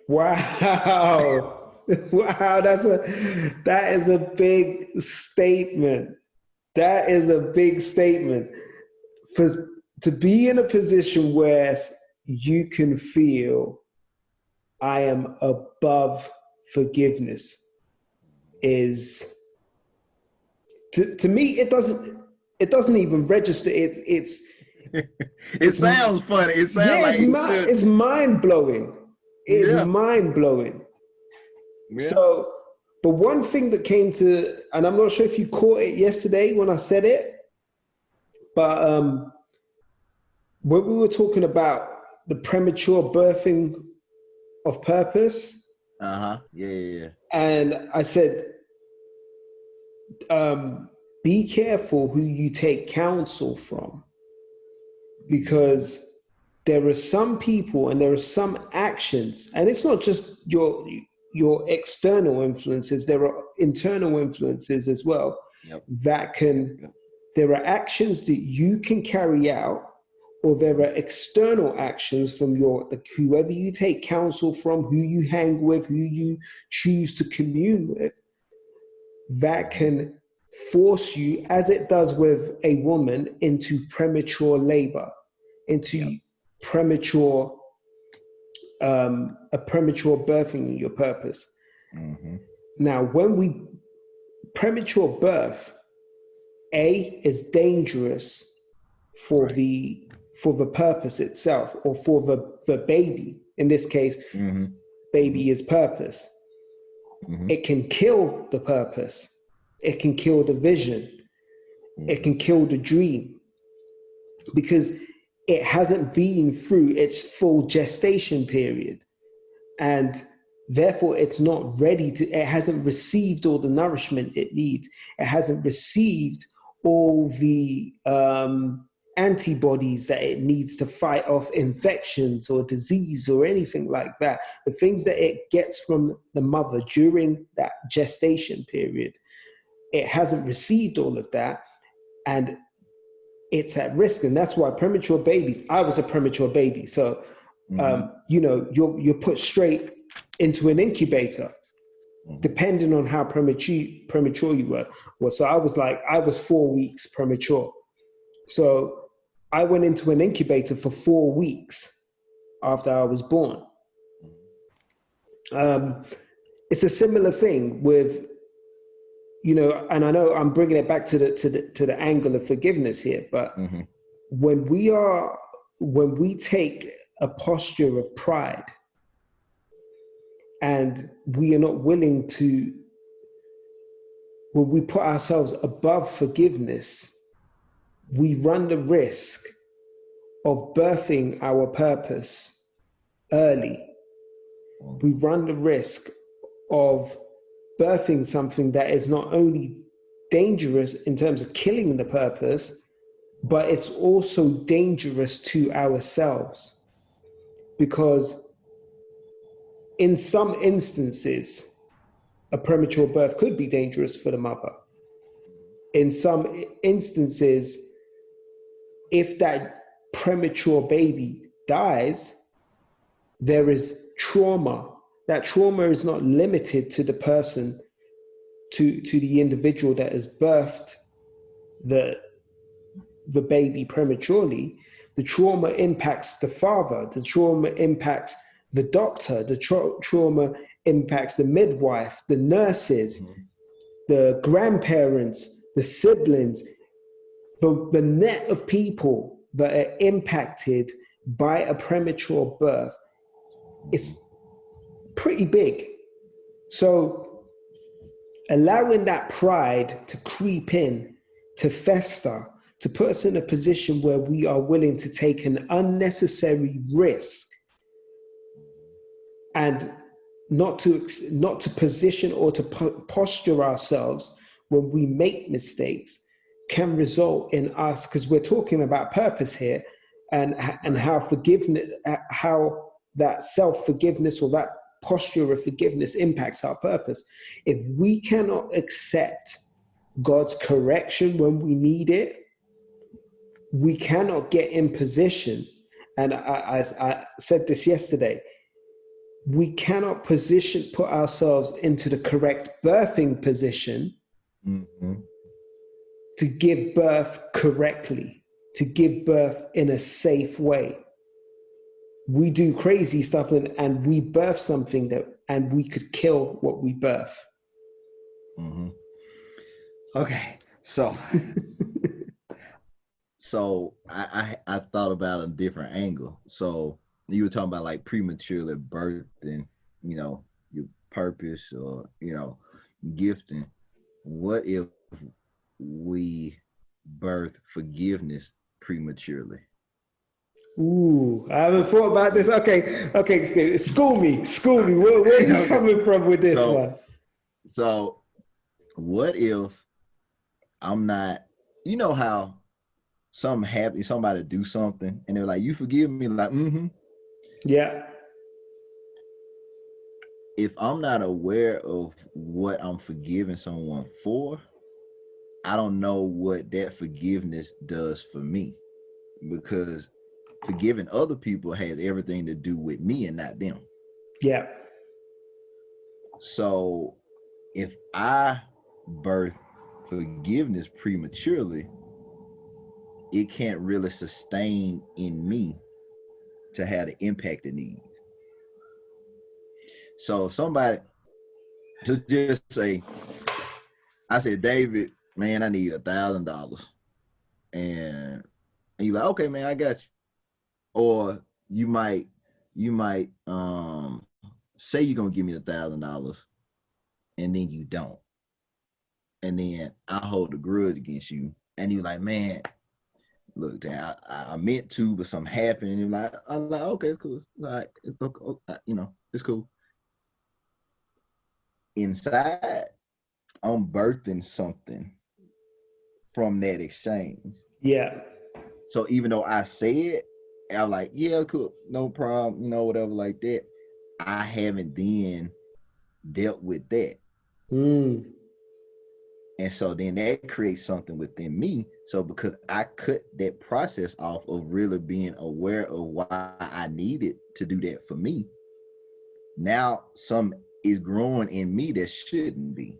Wow. Wow. That is a big statement. That is a big statement. To be in a position where you can feel I am above forgiveness is, to me, it doesn't even register. It sounds funny. It sounds like it's mind blowing. It's mind blowing. Yeah. So the one thing that came to, and I'm not sure if you caught it yesterday when I said it, but when we were talking about the premature birthing of purpose. Yeah. And I said, be careful who you take counsel from, because there are some people and there are some actions, and it's not just your external influences, there are internal influences as well. Yep. There are actions that you can carry out, or there are external actions from whoever you take counsel from, who you hang with, who you choose to commune with, that can force you, as it does with a woman, into premature labor, into premature birthing in your purpose. Mm-hmm. Now, premature birth, is dangerous for the purpose itself, or for the baby. In this case, baby is purpose. Mm-hmm. It can kill the purpose. It can kill the vision. Mm-hmm. It can kill the dream, because it hasn't been through its full gestation period, and therefore it's not ready it hasn't received all the nourishment it needs. It hasn't received all the antibodies that it needs to fight off infections or disease or anything like that. The things that it gets from the mother during that gestation period, it hasn't received all of that, and it's at risk. And that's why premature babies, I was a premature baby. So, you're put straight into an incubator, depending on how premature you were. Well, so I was 4 weeks premature. So I went into an incubator for 4 weeks after I was born. It's a similar thing with, and I know I'm bringing it back to the angle of forgiveness here, but when we take a posture of pride and we are not willing to, when we put ourselves above forgiveness, we run the risk of birthing our purpose early. We run the risk of birthing something that is not only dangerous in terms of killing the purpose, but it's also dangerous to ourselves. Because in some instances, a premature birth could be dangerous for the mother. In some instances, if that premature baby dies, there is trauma. That trauma is not limited to the person, to the individual that has birthed the baby prematurely, the trauma impacts the father, the trauma impacts the doctor, the trauma impacts the midwife, the nurses, the grandparents, the siblings, the net of people that are impacted by a premature birth. It's pretty big. So allowing that pride to creep in, to fester, to put us in a position where we are willing to take an unnecessary risk and not to position or to posture ourselves when we make mistakes, can result in us, because we're talking about purpose here, and how forgiveness, how that self-forgiveness or that posture of forgiveness impacts our purpose. If we cannot accept God's correction when we need it, we cannot get in position. And I said this yesterday, we cannot put ourselves into the correct birthing position to give birth correctly, to give birth in a safe way. We do crazy stuff and we birth something and we could kill what we birth. Okay, so I thought about a different angle. So you were talking about like prematurely birthing, your purpose or gifting. What if we birth forgiveness prematurely? Ooh, I haven't thought about this. Okay. School me. Where are you coming from with this one? So what if I'm not, how something happens, somebody do something and they're like, you forgive me? Like, Yeah. If I'm not aware of what I'm forgiving someone for, I don't know what that forgiveness does for me, because forgiving other people has everything to do with me and not them. Yeah. So if I birth forgiveness prematurely, it can't really sustain in me to have the impact it needs. So somebody to just say, I said, David, man, I need $1,000. And you're like, okay, man, I got you. Or you might say you're gonna give me $1,000 and then you don't. And then I hold a grudge against you. And you're like, man, look, I meant to, but something happened. And you're like, I'm like, okay, it's cool. Like, it's cool. Inside, I'm birthing something from that exchange. Yeah. So even though I said, I'm like, yeah, cool, no problem, whatever like that, I haven't then dealt with that. And so then that creates something within me. So because I cut that process off of really being aware of why I needed to do that for me, now some is growing in me that shouldn't be.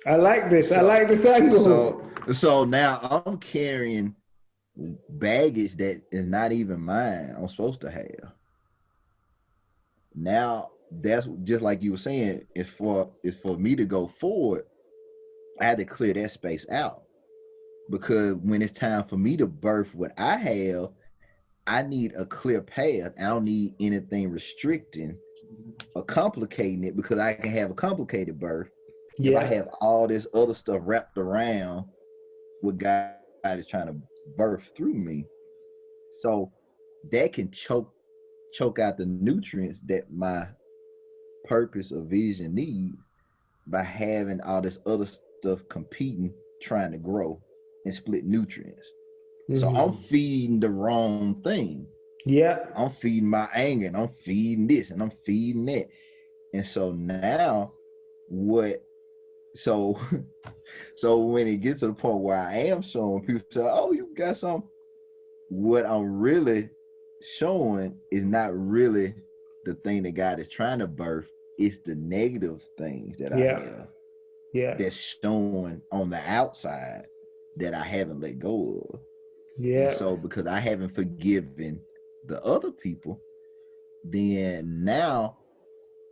I like this. I like this angle. So now I'm carrying baggage that is not even mine. I'm supposed to have. Now that's just like you were saying. It's for me to go forward. I had to clear that space out, because when it's time for me to birth what I have, I need a clear path. I don't need anything restricting or complicating it, because I can have a complicated birth if I have all this other stuff wrapped around what God is trying to birth through me. So that can choke out the nutrients that my purpose or vision needs by having all this other stuff competing, trying to grow and split nutrients. So I'm feeding the wrong thing. Yeah. I'm feeding my anger, and I'm feeding this, and I'm feeding that. And so now so when it gets to the point where I am showing, people say, oh, you got something. What I'm really showing is not really the thing that God is trying to birth. It's the negative things that I have. Yeah. that's showing on the outside that I haven't let go of. Yeah. And so because I haven't forgiven the other people, then now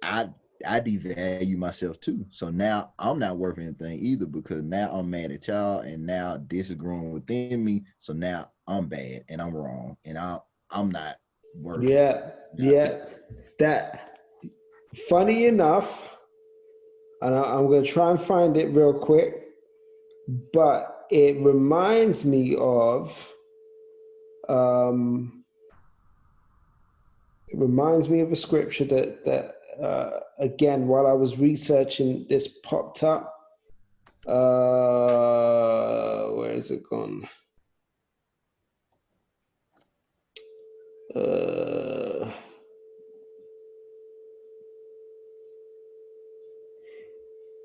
I devalue myself too. So now I'm not worth anything either, because now I'm mad at y'all, and now this is growing within me. So now I'm bad and I'm wrong, and I'm not worth it. Yeah. Yeah. That, funny enough, and I'm going to try and find it real quick, but it reminds me of a scripture that again, while I was researching this, popped up. Where is it gone?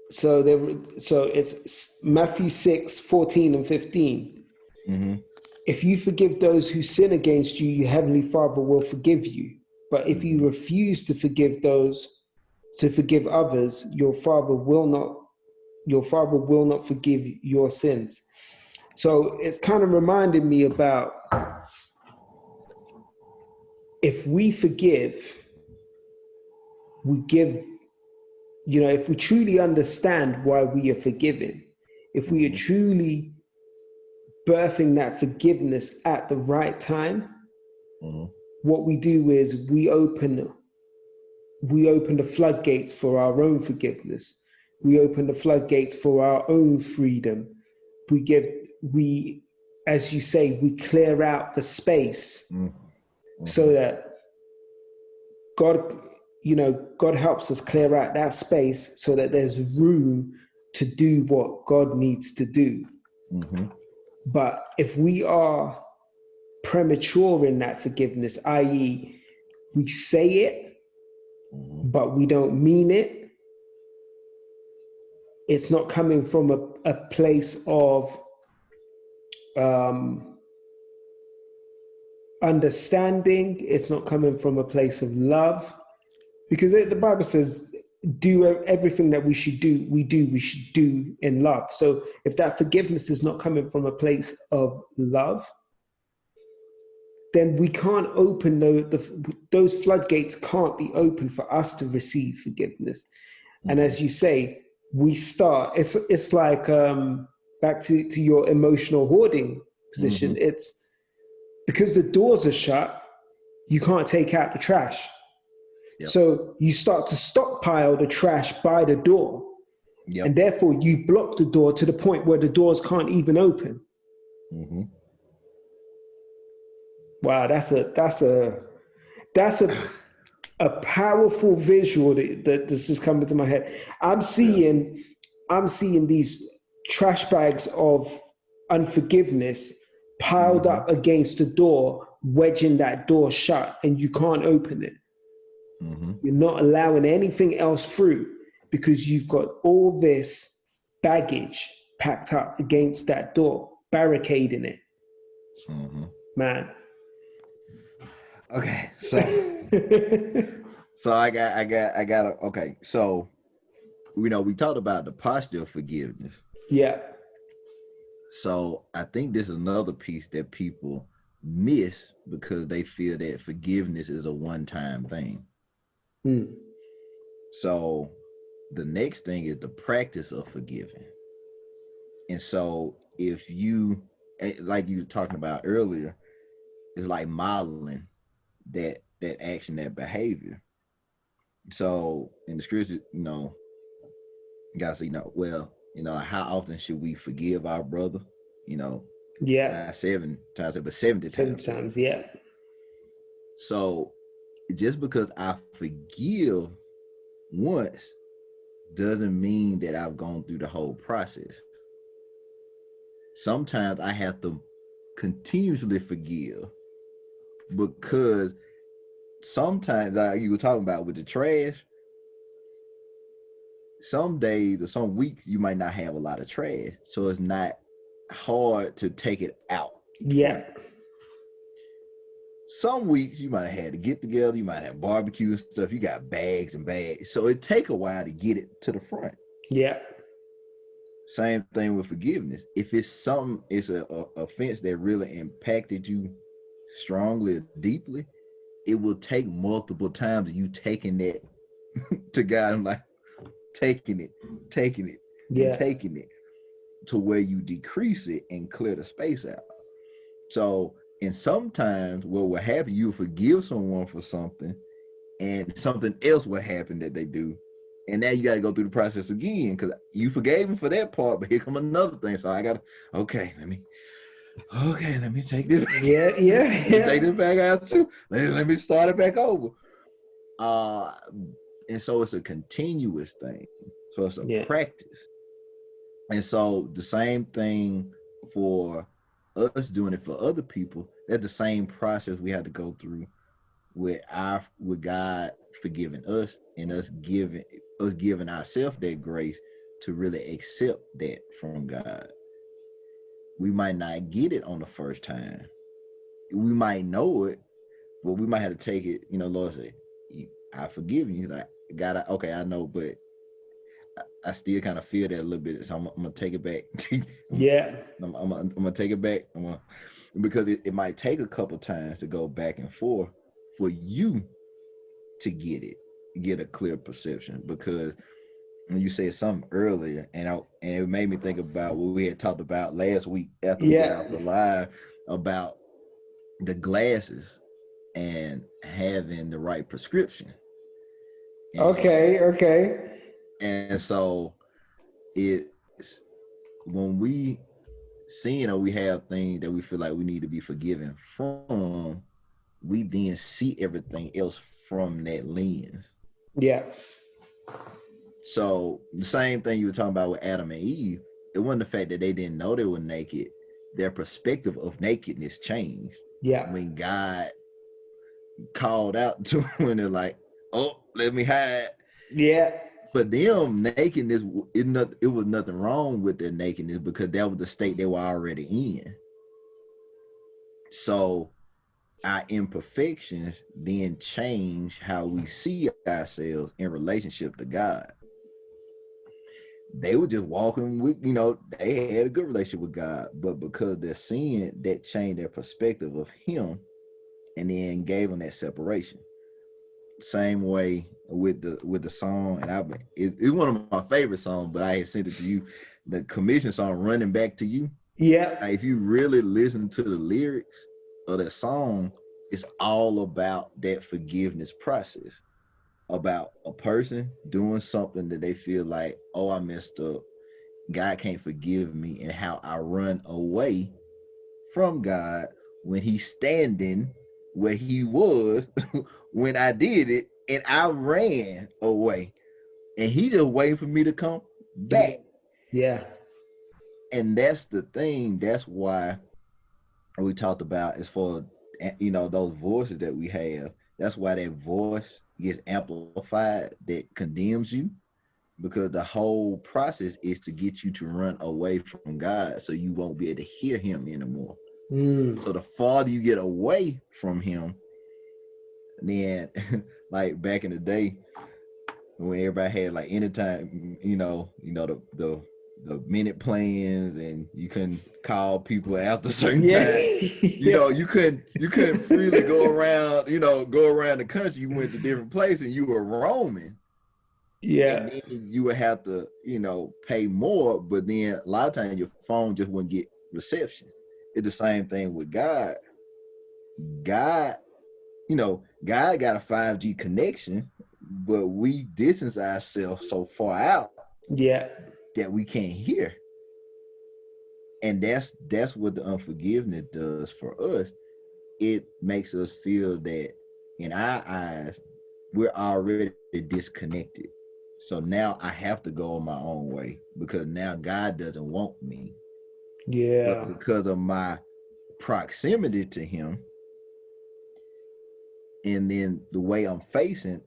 So it's Matthew 6:14 and 15. Mm-hmm. If you forgive those who sin against you, your heavenly Father will forgive you. But if you refuse to forgive others, your Father will not forgive your sins. So it's kind of reminded me about, if we forgive, we give, if we truly understand why we are forgiven, if we are truly birthing that forgiveness at the right time, what we do is we open the floodgates for our own forgiveness. We open the floodgates for our own freedom. As you say, we clear out the space so that God helps us clear out that space so that there's room to do what God needs to do. But if we are premature in that forgiveness, i.e., we say it, but we don't mean it, it's not coming from a place of understanding, it's not coming from a place of love, because the Bible says, do everything that we should do in love. So if that forgiveness is not coming from a place of love, then we can't open those floodgates can't be open for us to receive forgiveness. And as you say, we start, it's like back to your emotional hoarding position. It's because the doors are shut, you can't take out the trash. So you start to stockpile the trash by the door. And therefore you block the door to the point where the doors can't even open. Wow, that's a powerful visual that's just coming to my head. I'm seeing these trash bags of unforgiveness piled up against the door, wedging that door shut, and you can't open it. You're not allowing anything else through because you've got all this baggage packed up against that door, barricading it. Man. Okay, so I got okay. So we talked about the posture of forgiveness. Yeah. So I think this is another piece that people miss because they feel that forgiveness is a one-time thing. So the next thing is the practice of forgiving. And so if you, like you were talking about earlier, it's like modeling that action, that behavior. So in the scripture, you gotta say, how often should we forgive our brother? Yeah. 7 times, but 70 times. 7 times, yeah. So just because I forgive once doesn't mean that I've gone through the whole process. Sometimes I have to continuously forgive, because sometimes, like you were talking about with the trash, some days or some weeks you might not have a lot of trash, so it's not hard to take it out. Yeah. Some weeks you might have had to get together, you might have barbecue and stuff, you got bags and bags, so it take a while to get it to the front. Yeah. Same thing with forgiveness. If it's a offense that really impacted you strongly or deeply, it will take multiple times of you taking that to God and like taking it, and Yeah. taking it to where you decrease it and clear the space out. So, and sometimes what will happen, you forgive someone for something, and something else will happen that they do. And now you got to go through the process again because you forgave him for that part, but here come another thing. So I got to, let me take this. Yeah. Yeah. Take this back out too. Let me start it back over. And so it's a continuous thing. So it's a practice. And so the same thing for us doing it for other people, that's the same process we had to go through with God forgiving us and us giving ourselves that grace to really accept that from God. We might not get it on the first time. We might know it, but we might have to take it, Lord say, I forgive you. Like, God, I know, but I still kind of feel that a little bit. So I'm gonna take it back. I'm gonna take it back. Because it might take a couple times to go back and forth for you to get a clear perception. Because when you said something earlier, and it made me think about what we had talked about last week after we got off the live about the glasses and having the right prescription. Okay. And so it's when we seeing or we have things that we feel like we need to be forgiven from, we then see everything else from that lens. Yeah. So the same thing you were talking about with Adam and Eve, it wasn't the fact that they didn't know they were naked. Their perspective of nakedness changed. Yeah. When God called out to them and they're like, oh, let me hide. Yeah. For them, nakedness, it was nothing wrong with their nakedness because that was the state they were already in. So our imperfections then change how we see ourselves in relationship to God. They were just walking with, they had a good relationship with God, but because they're sin, that changed their perspective of him and then gave them that separation. Same way with the song, and it's one of my favorite songs, but I had sent it to you, the Commission song, Running Back to You. Yeah. If you really listen to the lyrics of that song, it's all about that forgiveness process, about a person doing something that they feel like, oh, I messed up, God can't forgive me, and how I run away from God when he's standing where he was when I did it, and I ran away, and he just waiting for me to come back. Yeah. And that's the thing. That's why we talked about as far as, those voices that we have. That's why that voice gets amplified that condemns you, because the whole process is to get you to run away from God so you won't be able to hear him anymore. So the farther you get away from him, then like back in the day when everybody had like anytime, the minute plans, and you couldn't call people after a certain time. You couldn't freely go around the country. You went to different places and you were roaming. Yeah. And then you would have to, pay more, but then a lot of times your phone just wouldn't get reception. It's the same thing with God. God got a 5G connection, but we distance ourselves so far out that we can't hear. And that's what the unforgiveness does for us. It makes us feel that in our eyes, we're already disconnected. So now I have to go on my own way because now God doesn't want me. Yeah. But because of my proximity to him, and then the way I'm facing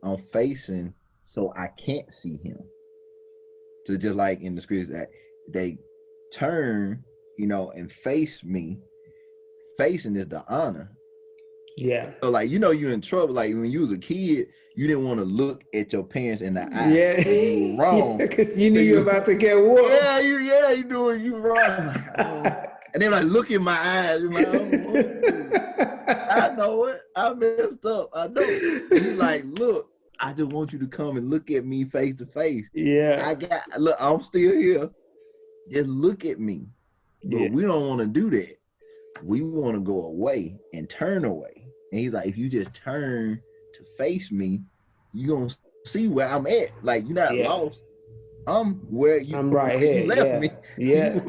so I can't see him. So just like in the scriptures that they turn, and face me. Facing is the honor. Yeah. So like, you're in trouble. Like when you was a kid, you didn't want to look at your parents in the eye. Yeah. You were wrong. Because you knew you were about to get whooped. You doing you wrong. Like, oh. And then like look in my eyes. You're like, I know it. I messed up. I know. And he's like, look, I just want you to come and look at me face to face. Yeah. Look, I'm still here. Just look at me. But we don't want to do that. We want to go away and turn away. And he's like, if you just turn to face me, you're going to see where I'm at. Like, you're not lost. I'm where I'm right here. You left me. Yeah.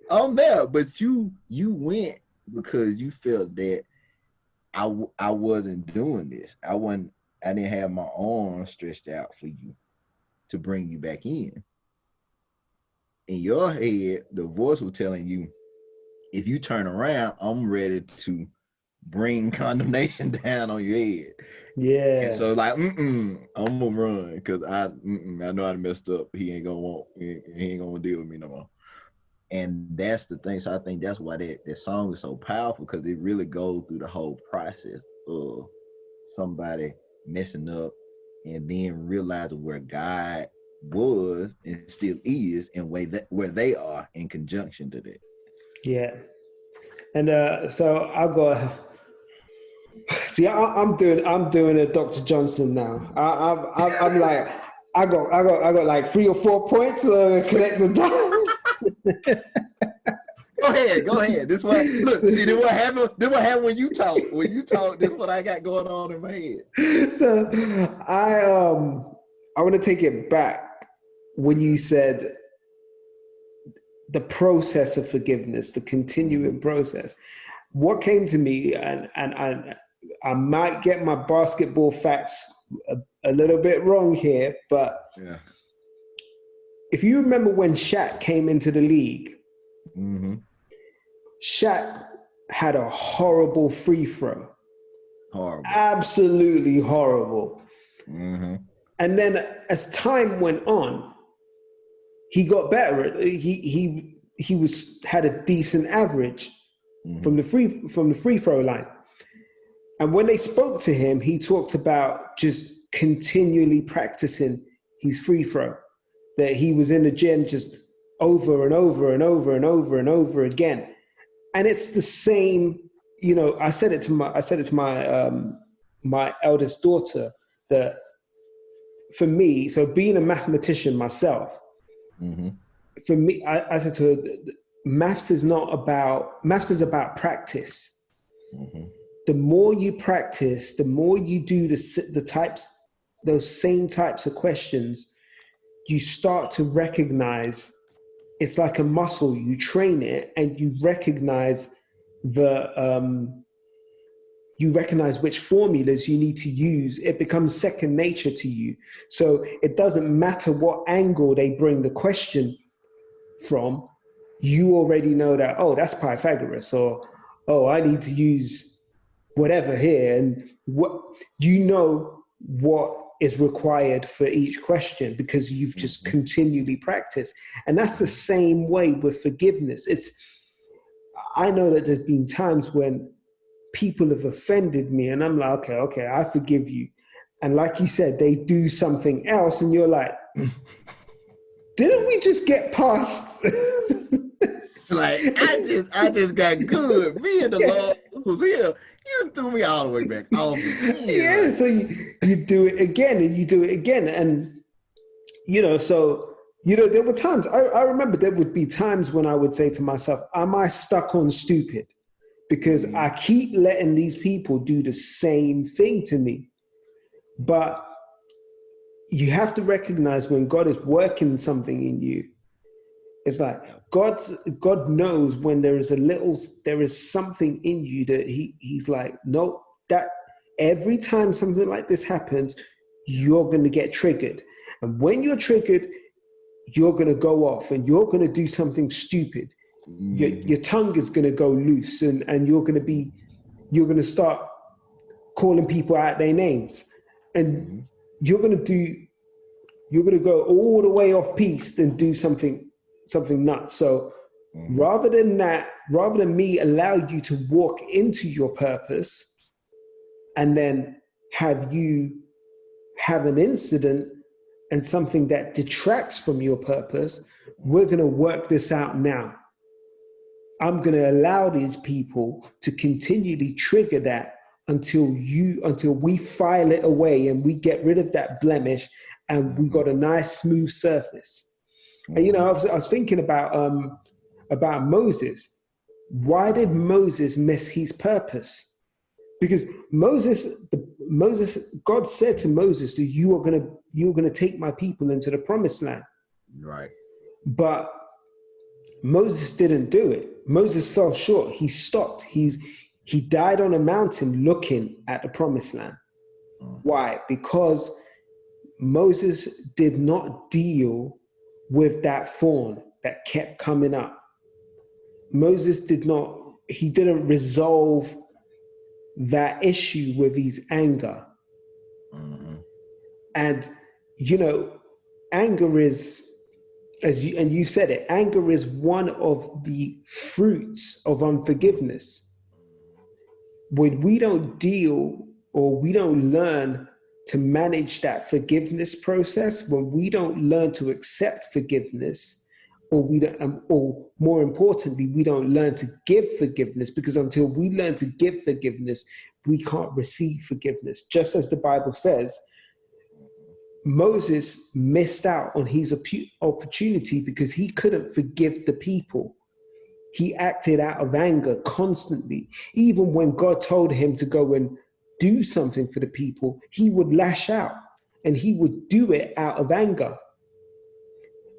I'm there. But you went because you felt that I wasn't doing this. I didn't have my arm stretched out for you to bring you back in. In your head, the voice was telling you, if you turn around, I'm ready to bring condemnation down on your head. Yeah. And so like, I'm gonna run because I know I messed up. He ain't gonna deal with me no more. And that's the thing. So I think that's why that song is so powerful, because it really goes through the whole process of somebody messing up and then realizing where God was and still is, and where they are in conjunction to that. Yeah. And so I'll go. See, I'm doing a Dr. Johnson now. I'm like, I got like 3 or 4 points. Connect the dots. Go ahead. This what happened. This what happened when you talk. When you talk, this is what I got going on in my head. So I want to take it back when you said the process of forgiveness, the continuing process. What came to me, and I might get my basketball facts a little bit wrong here, but if you remember when Shaq came into the league, Shaq had a horrible free throw. Horrible. Absolutely horrible. And then as time went on, he got better. He had a decent average from the free throw line. And when they spoke to him, he talked about just continually practicing his free throw. That he was in the gym just over and over and over and over and over again. And it's the same, I said it to my eldest daughter, that for me, so being a mathematician myself, for me, I said to her, maths is about practice. The more you practice, the more you do those same types of questions, you start to recognize. It's like a muscle. You train it, and you recognize which formulas you need to use. It becomes second nature to you. So it doesn't matter what angle they bring the question from. You already know that, that's Pythagoras, or, I need to use whatever here. And what is required for each question, because you've just continually practiced. And that's the same way with forgiveness. I know that there's been times when people have offended me, and I'm like, okay, I forgive you. And like you said, they do something else, and you're like, didn't we just get past? Like, I just got good. Me and the Lord was here. You threw me all the way back. Yeah, so you do it again, and you do it again. And, there were times, I remember there would be times when I would say to myself, am I stuck on stupid? Because I keep letting these people do the same thing to me. But you have to recognize when God is working something in you. It's like God knows when there is something in you that he's like, no, that every time something like this happens, you're going to get triggered. And when you're triggered, you're going to go off and you're going to do something stupid. Your tongue is going to go loose, and you're going to start calling people out their names, and you're going to go all the way off piste and do something nuts. So rather than me allow you to walk into your purpose, and then have you have an incident and something that detracts from your purpose. We're going to work this out now. I'm going to allow these people to continually trigger that until we file it away and we get rid of that blemish and we got a nice smooth surface. And, you know, I was thinking about Moses. Why did Moses miss his purpose? Because God said to Moses that you're gonna take my people into the promised land. Right. But Moses didn't do it. Moses fell short. He stopped. He died on a mountain looking at the promised land. Why? Because Moses did not deal with that thorn that kept coming up. Moses didn't resolve that issue with his anger. And, you know, anger is, and you said it, anger is one of the fruits of unforgiveness. When we don't deal or we don't learn to manage that forgiveness process, when we don't learn to accept forgiveness, or more importantly, we don't learn to give forgiveness, because until we learn to give forgiveness, we can't receive forgiveness. Just as the Bible says, Moses missed out on his opportunity because he couldn't forgive the people. He acted out of anger constantly. Even when God told him to go and do something for the people, he would lash out and he would do it out of anger.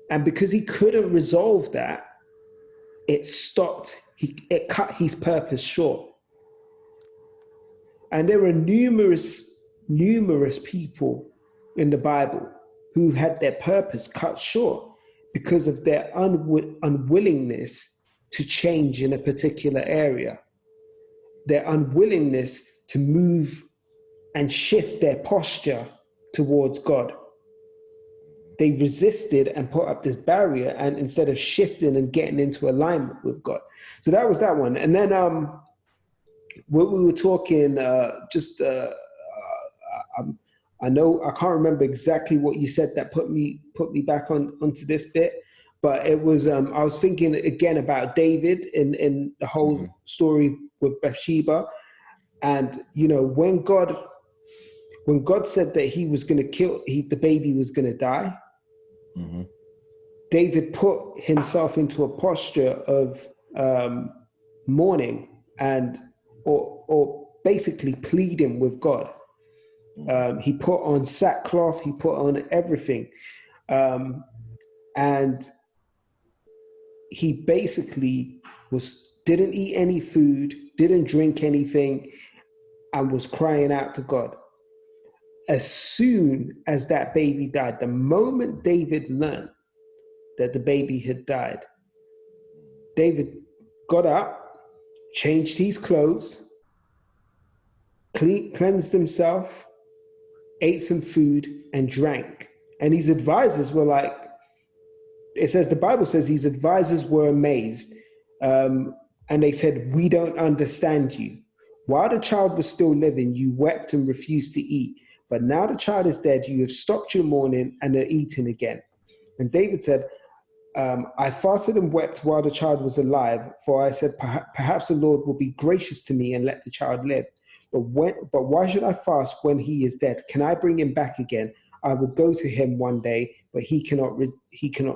And because he couldn't resolve that, it stopped, it cut his purpose short. And there are numerous people in the Bible who had their purpose cut short because of their unwillingness to change in a particular area, their unwillingness to move and shift their posture towards God. They resisted and put up this barrier, and instead of shifting and getting into alignment with God. So that was that one. And then when we were talking, I know I can't remember exactly what you said that put me back onto this bit, but it was I was thinking again about David in the whole story with Bathsheba, and you know when God said that he was going to the baby was going to die. David put himself into a posture of mourning and or basically pleading with God. He put on sackcloth, he put on everything, and he basically didn't eat any food, didn't drink anything, and was crying out to God. As soon as that baby died, the moment David learned that the baby had died, David got up, changed his clothes, cleansed himself, ate some food, and drank. And his advisors were like, it says, the Bible says his advisors were amazed. And they said, "We don't understand you. While the child was still living, you wept and refused to eat. But now the child is dead, you have stopped your mourning and are eating again." And David said, "I fasted and wept while the child was alive, for I said, perhaps the Lord will be gracious to me and let the child live. But why should I fast when he is dead? Can I bring him back again? I will go to him one day, but he cannot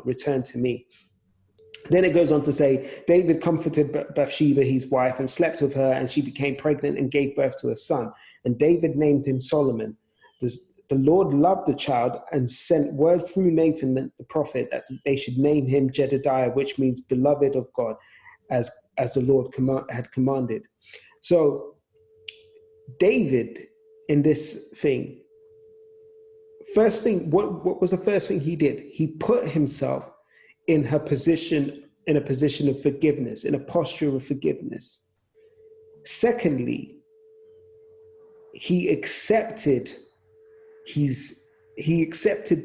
return to me." Then it goes on to say, David comforted Bathsheba, his wife, and slept with her, and she became pregnant and gave birth to a son. And David named him Solomon. The Lord loved the child and sent word through Nathan the prophet that they should name him Jedediah, which means beloved of God, as the Lord had commanded. So David, in this thing, what was the first thing he did? He put himself in a position of forgiveness, in a posture of forgiveness. Secondly, he accepted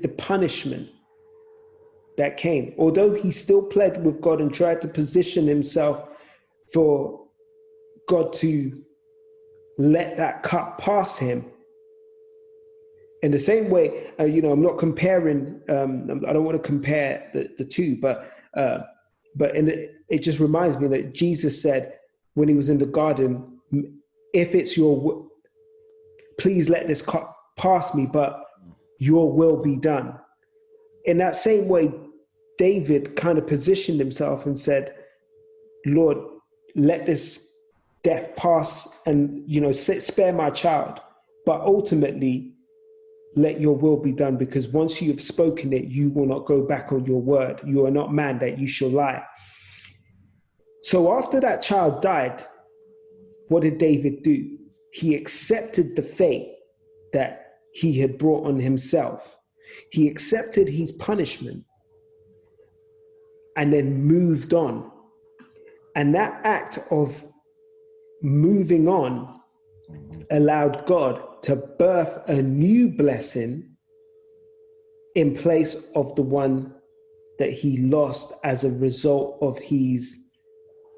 the punishment that came. Although he still pled with God and tried to position himself for God to let that cup pass him. In the same way, I'm not comparing. I don't want to compare the two, but it just reminds me that Jesus said when he was in the garden, "If it's please let this cup pass me, but your will be done." In that same way, David kind of positioned himself and said, "Lord, let this death pass, and spare my child, but ultimately, let your will be done, because once you have spoken it, you will not go back on your word. You are not man that you shall lie." So after that child died, what did David do? He accepted the fate that he had brought on himself. He accepted his punishment and then moved on. And that act of moving on allowed God to birth a new blessing in place of the one that he lost as a result of his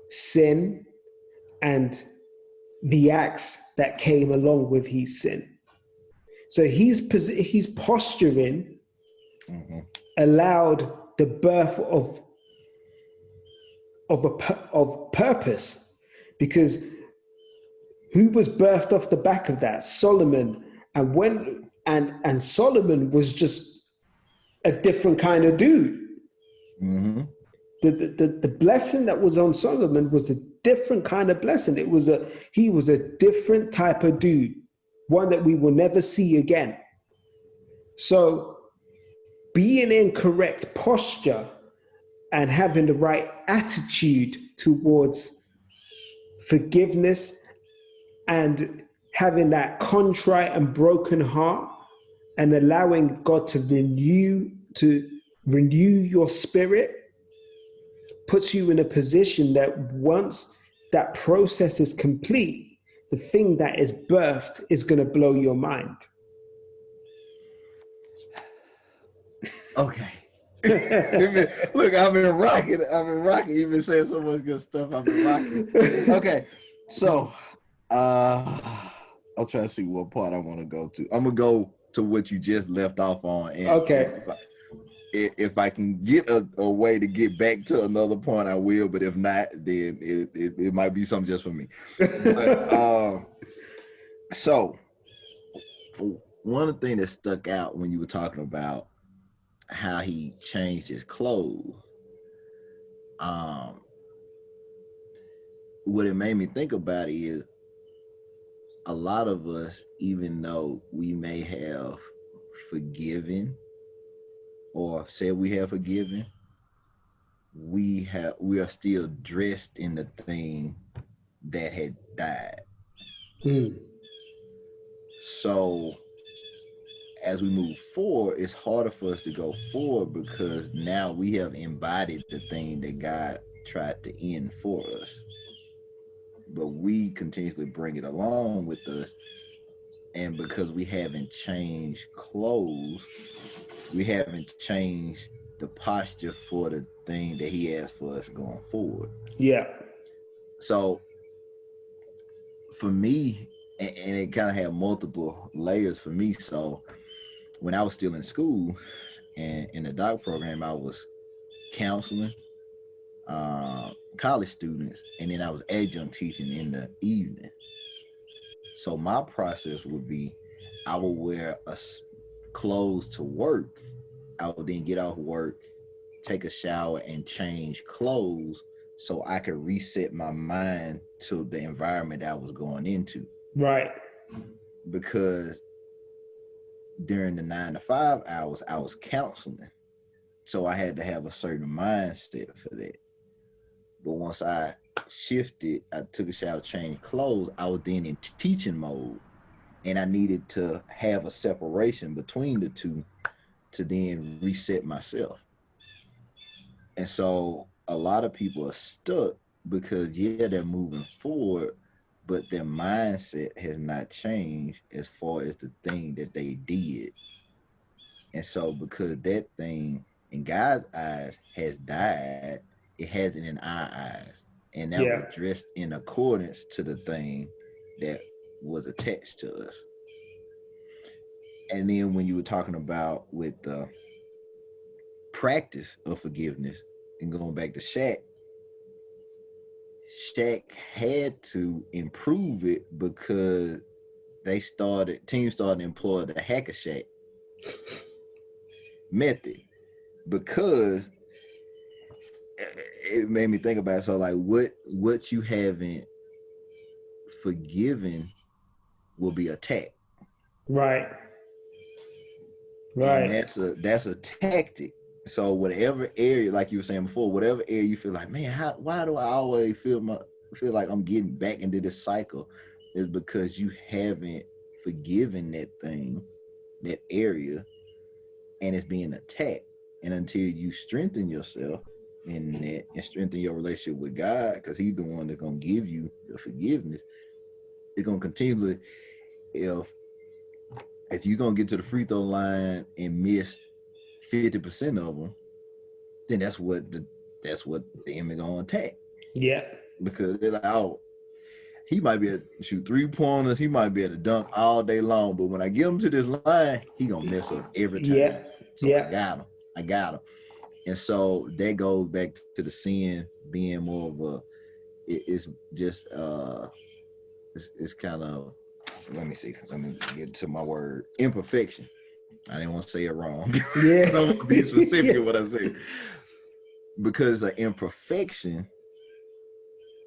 sin and the acts that came along with his sin. So his posturing allowed the birth of purpose, because who was birthed off the back of that? Solomon. And Solomon was just a different kind of dude. Mm-hmm. The blessing that was on Solomon was a different kind of blessing. He was a different type of dude, one that we will never see again. So being in correct posture and having the right attitude towards forgiveness and having that contrite and broken heart and allowing God to renew your spirit puts you in a position that once that process is complete, the thing that is birthed is going to blow your mind. Okay. Look, I've been rocking. You've been saying so much good stuff. I've been rocking. Okay, so I'll try to see what part I want to go to. I'm gonna go to what you just left off on. And okay. If I can get a way to get back to another point, I will. But if not, then it might be something just for me. But, so one of the things that stuck out when you were talking about how he changed his clothes, what it made me think about is a lot of us, even though we may have forgiven or said we have forgiven, we are still dressed in the thing that had died. So as we move forward, it's harder for us to go forward because now we have embodied the thing that God tried to end for us. But we continuously bring it along with us. And because we haven't changed clothes, we haven't changed the posture for the thing that he has for us going forward. Yeah. So for me, and it kind of had multiple layers for me. So when I was still in school and in the doc program, I was counseling college students, and then I was adjunct teaching in the evening. So my process would be, I would wear clothes to work. I would then get off work, take a shower, and change clothes so I could reset my mind to the environment I was going into. Right. Because during the 9 to 5 hours, I was counseling. So I had to have a certain mindset for that. But once I shifted, I took a shower, changed clothes, I was then in teaching mode. And I needed to have a separation between the two to then reset myself. And so a lot of people are stuck because, yeah, they're moving forward, but their mindset has not changed as far as the thing that they did. And so because that thing in God's eyes has died, it hasn't in our eyes. And that was dressed in accordance to the thing that was attached to us. And then when you were talking about with the practice of forgiveness and going back to Shaq had to improve it because teams started to employ the hack a Shaq method, because it made me think about it. So like what you haven't forgiven will be attacked. Right. And that's a tactic. So whatever area, like you were saying before, whatever area you feel like, man, why do I always feel like I'm getting back into this cycle, is because you haven't forgiven that thing, that area, and it's being attacked. And until you strengthen yourself in that and strengthen your relationship with God, because He's the one that's gonna give you the forgiveness, it's gonna continually, if you're gonna get to the free throw line and miss 50% of them, then that's what the enemy gonna attack. Yeah. Because they're like, oh, he might be able to shoot 3-pointers, he might be able to dunk all day long, but when I get him to this line, he gonna mess up every time. Yeah. So I got him. And so that goes back to the sin being more of a, it's just it's kind of, let me get to my word, imperfection. I didn't want to say it wrong. Yeah. I want to be specific in what I say. Because an imperfection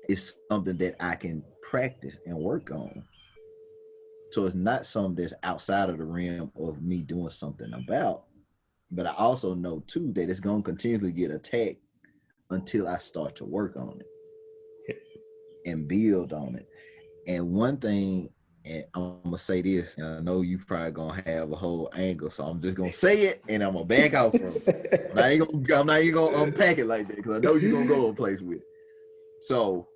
is something that I can practice and work on. So it's not something that's outside of the realm of me doing something about. But I also know too that it's going to continually get attacked until I start to work on it and build on it. And one thing, and I'm gonna say this, and I know you probably gonna have a whole angle, so I'm just gonna say it and I'm gonna back out from it. I'm not even gonna unpack it like that, because I know you're gonna go a place with it. So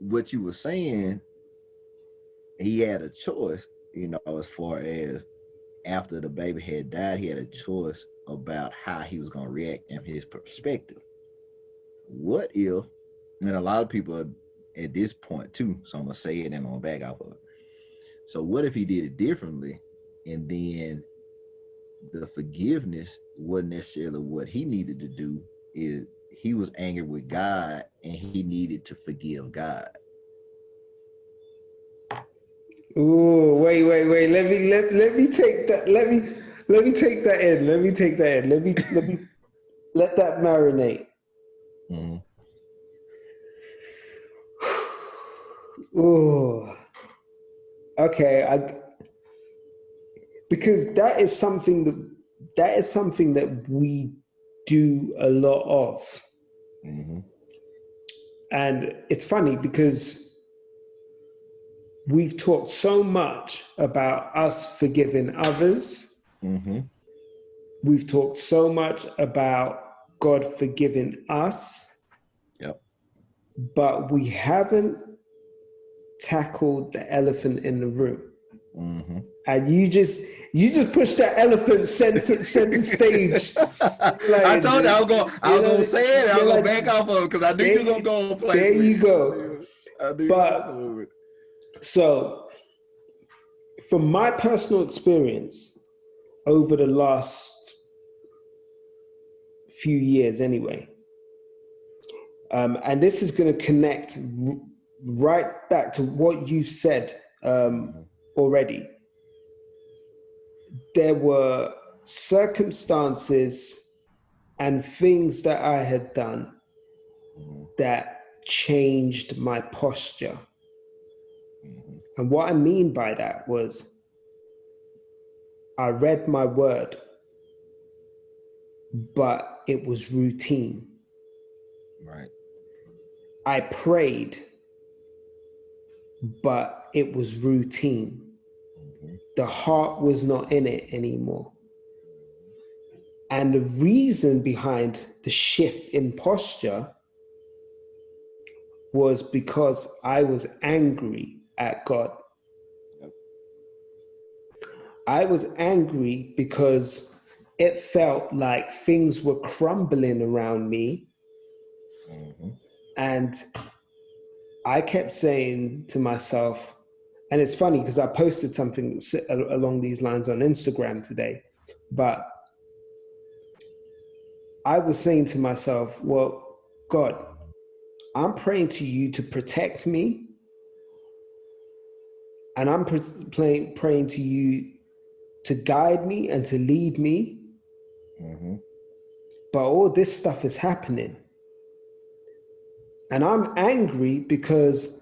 what you were saying, he had a choice, as far as after the baby had died, he had a choice about how he was gonna react and his perspective. What if, and a lot of people are at this point too, so I'm gonna say it and I'm gonna back off of it. So what if he did it differently, and then the forgiveness wasn't necessarily what he needed to do? Is he was angry with God and he needed to forgive God. Ooh, wait. Let me take that. Let me take that in. Let that marinate. Mm-hmm. Ooh. Okay. Because that is something that we do a lot of. Mm-hmm. And it's funny because we've talked so much about us forgiving others. Mm-hmm. We've talked so much about God forgiving us. Yep. But we haven't tackled the elephant in the room. Mm-hmm. And you just pushed that elephant center stage. Like, I told you I was gonna say it. I was gonna back off of it because I knew you were gonna go and play. There you go. But so, from my personal experience over the last few years, anyway, and this is going to connect right back to what you said already. There were circumstances and things that I had done that changed my posture. And what I mean by that was I read my word, but it was routine. Right. I prayed, but it was routine. The heart was not in it anymore. And the reason behind the shift in posture was because I was angry at God. Yep. I was angry because it felt like things were crumbling around me. Mm-hmm. And I kept saying to myself, and it's funny because I posted something along these lines on Instagram today, but I was saying to myself, well, God, I'm praying to you to protect me, and I'm praying to you to guide me and to lead me. Mm-hmm. But all this stuff is happening. And I'm angry because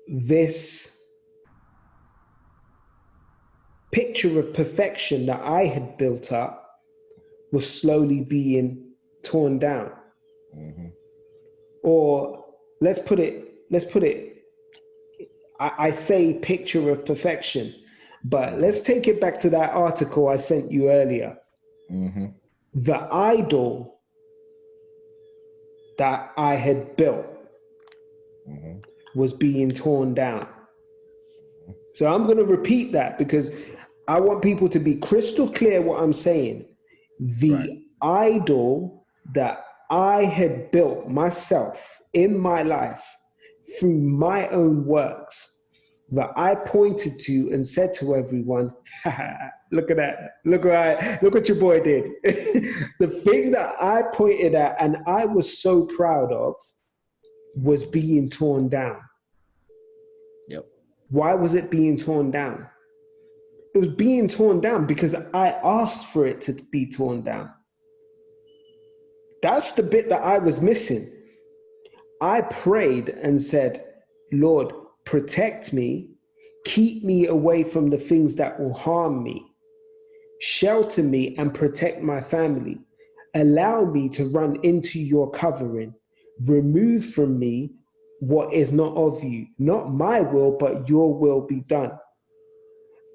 this picture of perfection that I had built up was slowly being torn down. Mm-hmm. Or let's put it, I say picture of perfection, but let's take it back to that article I sent you earlier. Mm-hmm. The idol that I had built was being torn down. So I'm going to repeat that because I want people to be crystal clear what I'm saying. The idol that I had built myself in my life through my own works, that I pointed to and said to everyone, look at that, look what your boy did. The thing that I pointed at and I was so proud of was being torn down. Yep. Why was it being torn down? It was being torn down because I asked for it to be torn down. That's the bit that I was missing. I prayed and said, Lord, protect me, keep me away from the things that will harm me, shelter me and protect my family, allow me to run into your covering, remove from me what is not of you, not my will, but your will be done.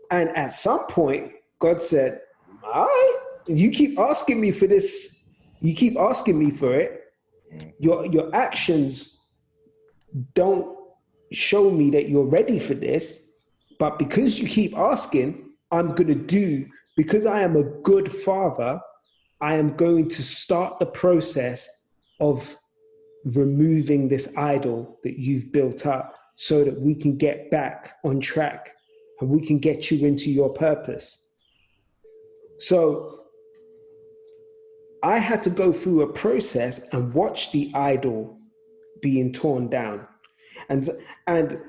And at some point, God said, all right, you keep asking me for this, you keep asking me for it, your actions don't show me that you're ready for this, but because you keep asking, I'm going to do, because I am a good father, I am going to start the process of removing this idol that you've built up so that we can get back on track and we can get you into your purpose. So I had to go through a process and watch the idol being torn down. And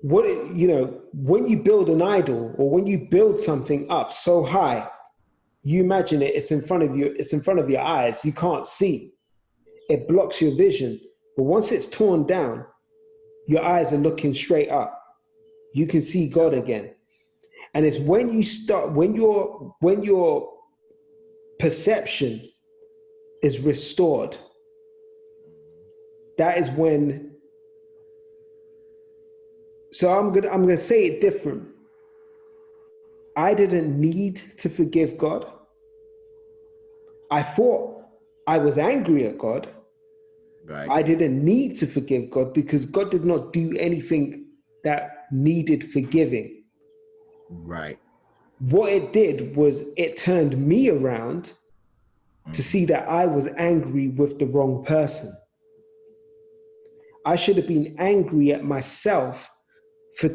what, you know, when you build an idol or when you build something up so high, you imagine it's in front of you, it's in front of your eyes, you can't see. It blocks your vision. But once it's torn down, your eyes are looking straight up. You can see God again. And it's when you start, when your perception is restored, that is when. So I'm gonna say it different. I didn't need to forgive God. I thought I was angry at God. Right. I didn't need to forgive God because God did not do anything that needed forgiving. Right. What it did was it turned me around to see that I was angry with the wrong person. I should have been angry at myself for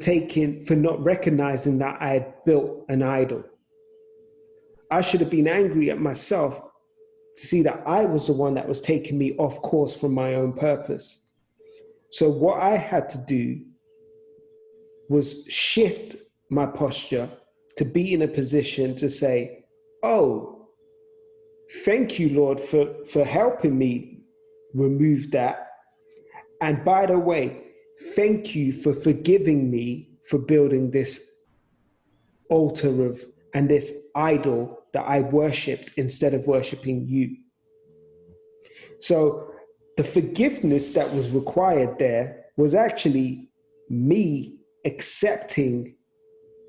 not recognizing that I had built an idol. I should have been angry at myself to see that I was the one that was taking me off course from my own purpose. So what I had to do was shift my posture to be in a position to say, oh, thank you, Lord, for helping me remove that. And by the way, thank you for forgiving me for building this altar and this idol that I worshipped instead of worshiping you. So the forgiveness that was required there was actually me accepting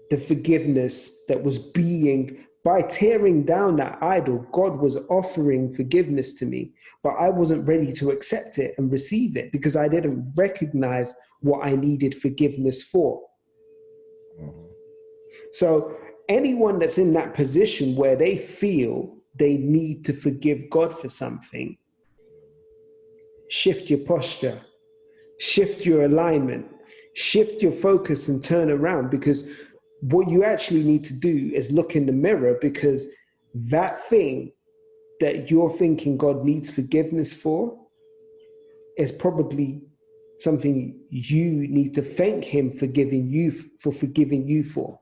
the forgiveness that was being, by tearing down that idol, God was offering forgiveness to me, but I wasn't ready to accept it and receive it because I didn't recognize what I needed forgiveness for. So anyone that's in that position where they feel they need to forgive God for something, shift your posture. shift your alignment, shift your focus and turn around, because what you actually need to do is look in the mirror, because that thing that you're thinking God needs forgiveness for is probably something you need to thank him for forgiving you for.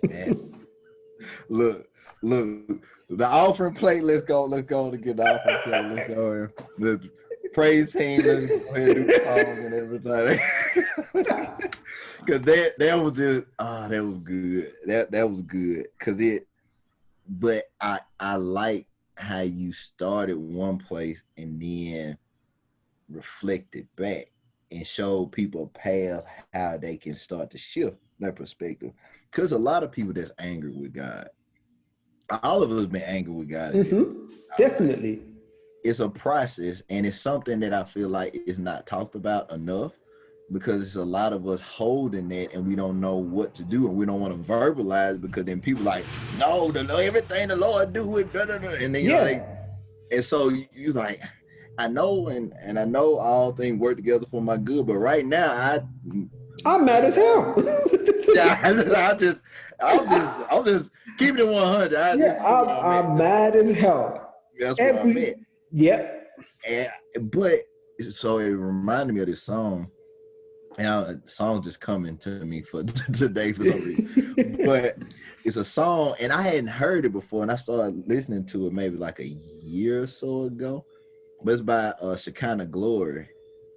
Man. Look, the offering plate. Let's go to get the offering plate. Let's go. The praise team. Let's go ahead and do the song and everything. Cause that was just that was good. That was good. But I like how you started one place and then reflected back and showed people a path how they can start to shift their perspective. Because a lot of people that's angry with God, all of us been angry with God. Definitely. It's a process, and it's something that I feel like is not talked about enough, because it's a lot of us holding that and we don't know what to do, and we don't want to verbalize, because then people like, no, everything the Lord do it, and then and so you like, I know, and I know all things work together for my good, but right now I'm mad as hell. I'm just keeping it 100. I'm mad as hell. That's what I meant. Yep. But so it reminded me of this song. And the song just coming to me for today for some reason. But it's a song, and I hadn't heard it before, and I started listening to it maybe like a year or so ago. But it's by Shekinah Glory.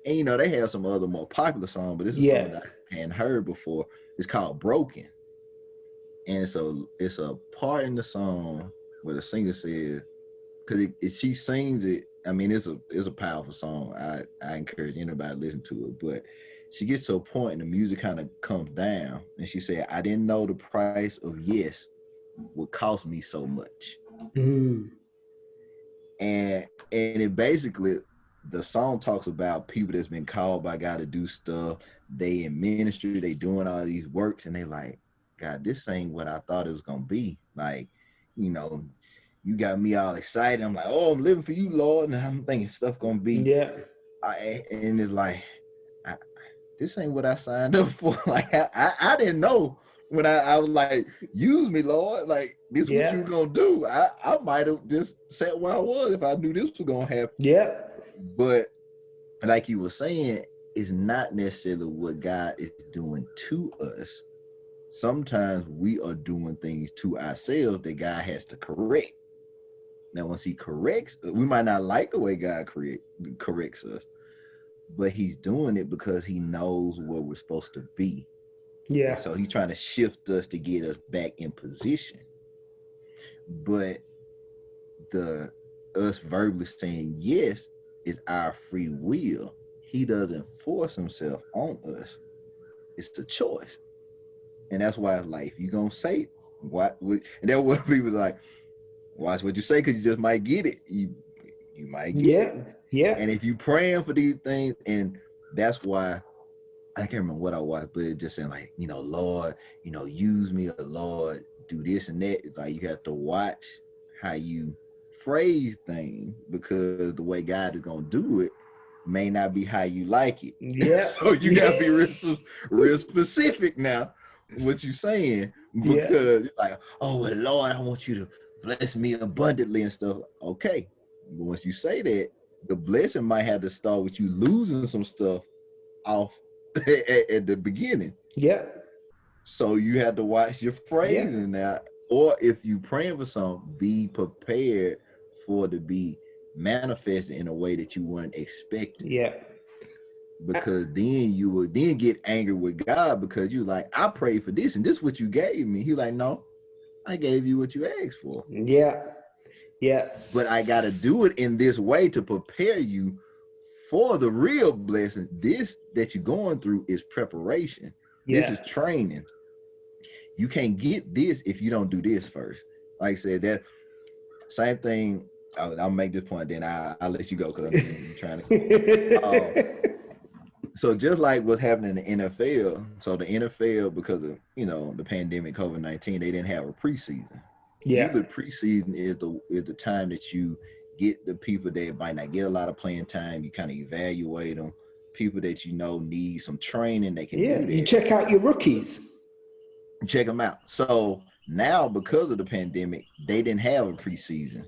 And they have some other more popular songs, but this is a song that I hadn't heard before. It's called Broken. And it's a part in the song where the singer says, because she sings it, I mean, it's a powerful song. I encourage anybody to listen to it. But she gets to a point and the music kind of comes down, and she said, I didn't know the price of yes would cost me so much. And it basically, the song talks about people that's been called by God to do stuff. They in ministry, they doing all these works, and they like, God, this ain't what I thought it was gonna be. Like, you got me all excited. I'm like, oh, I'm living for you, Lord, and I'm thinking stuff gonna be. And it's like, this ain't what I signed up for. Like, I didn't know when I was like, use me, Lord. Like, this is what you gonna do. I might have just sat where I was if I knew this was gonna happen. But like you were saying, it's not necessarily what God is doing to us. Sometimes we are doing things to ourselves that God has to correct. Now, once he corrects, we might not like the way God corrects us, but he's doing it because he knows where we're supposed to be. And so he's trying to shift us to get us back in position. But us verbally saying yes is our free will. He doesn't force himself on us. It's the choice. And that's why it's like, if you're going to say what, and that's what people like, watch what you say, because you just might get it. You might get it. And if you praying for these things, and that's why, I can't remember what I watched, but it just saying like, Lord, use me, Lord, do this and that. It's like you have to watch how you phrase things, because the way God is going to do it may not be how you like it. So you got to be real specific now what you saying, because like, oh, well, Lord, I want you to bless me abundantly and stuff. Okay. But once you say that, the blessing might have to start with you losing some stuff off at the beginning. So you have to watch your phrasing now. Or if you praying for something, be prepared for it to be manifested in a way that you weren't expecting. Because then you will then get angry with God, because you like, I prayed for this and this is what you gave me. He like, no, I gave you what you asked for. But I got to do it in this way to prepare you for the real blessing. This that you're going through is preparation. This is training. You can't get this if you don't do this first. Like I said, that same thing. I'll make this point, then I'll let you go, because I'm trying to. So just like what's happening in the NFL, so the NFL, because of the pandemic, COVID-19, they didn't have a preseason. Usually preseason is the time that you get the people that might not get a lot of playing time. You kind of evaluate them. People that you know need some training, they can do that. You check out your rookies. Check them out. So now, because of the pandemic, they didn't have a preseason.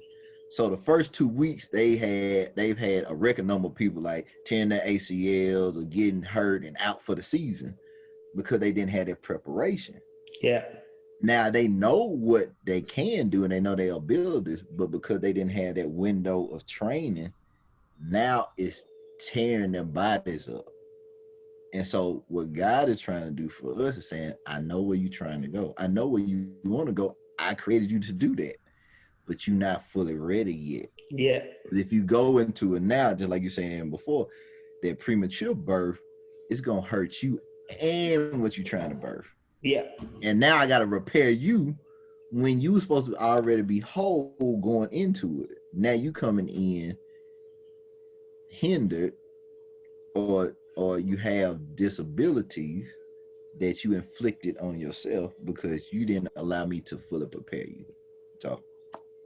So the first 2 weeks they've had a record number of people like tearing their ACLs or getting hurt and out for the season because they didn't have that preparation. Yeah. Now they know what they can do and they know their abilities, but because they didn't have that window of training, now it's tearing their bodies up. And so what God is trying to do for us is saying, I know where you're trying to go. I know where you want to go. I created you to do that, but you're not fully ready yet. Yeah. If you go into it now, just like you're saying before, that premature birth is going to hurt you and what you're trying to birth. Yeah. And now I got to repair you when you were supposed to already be whole going into it. Now you coming in hindered or you have disabilities that you inflicted on yourself because you didn't allow me to fully prepare you. So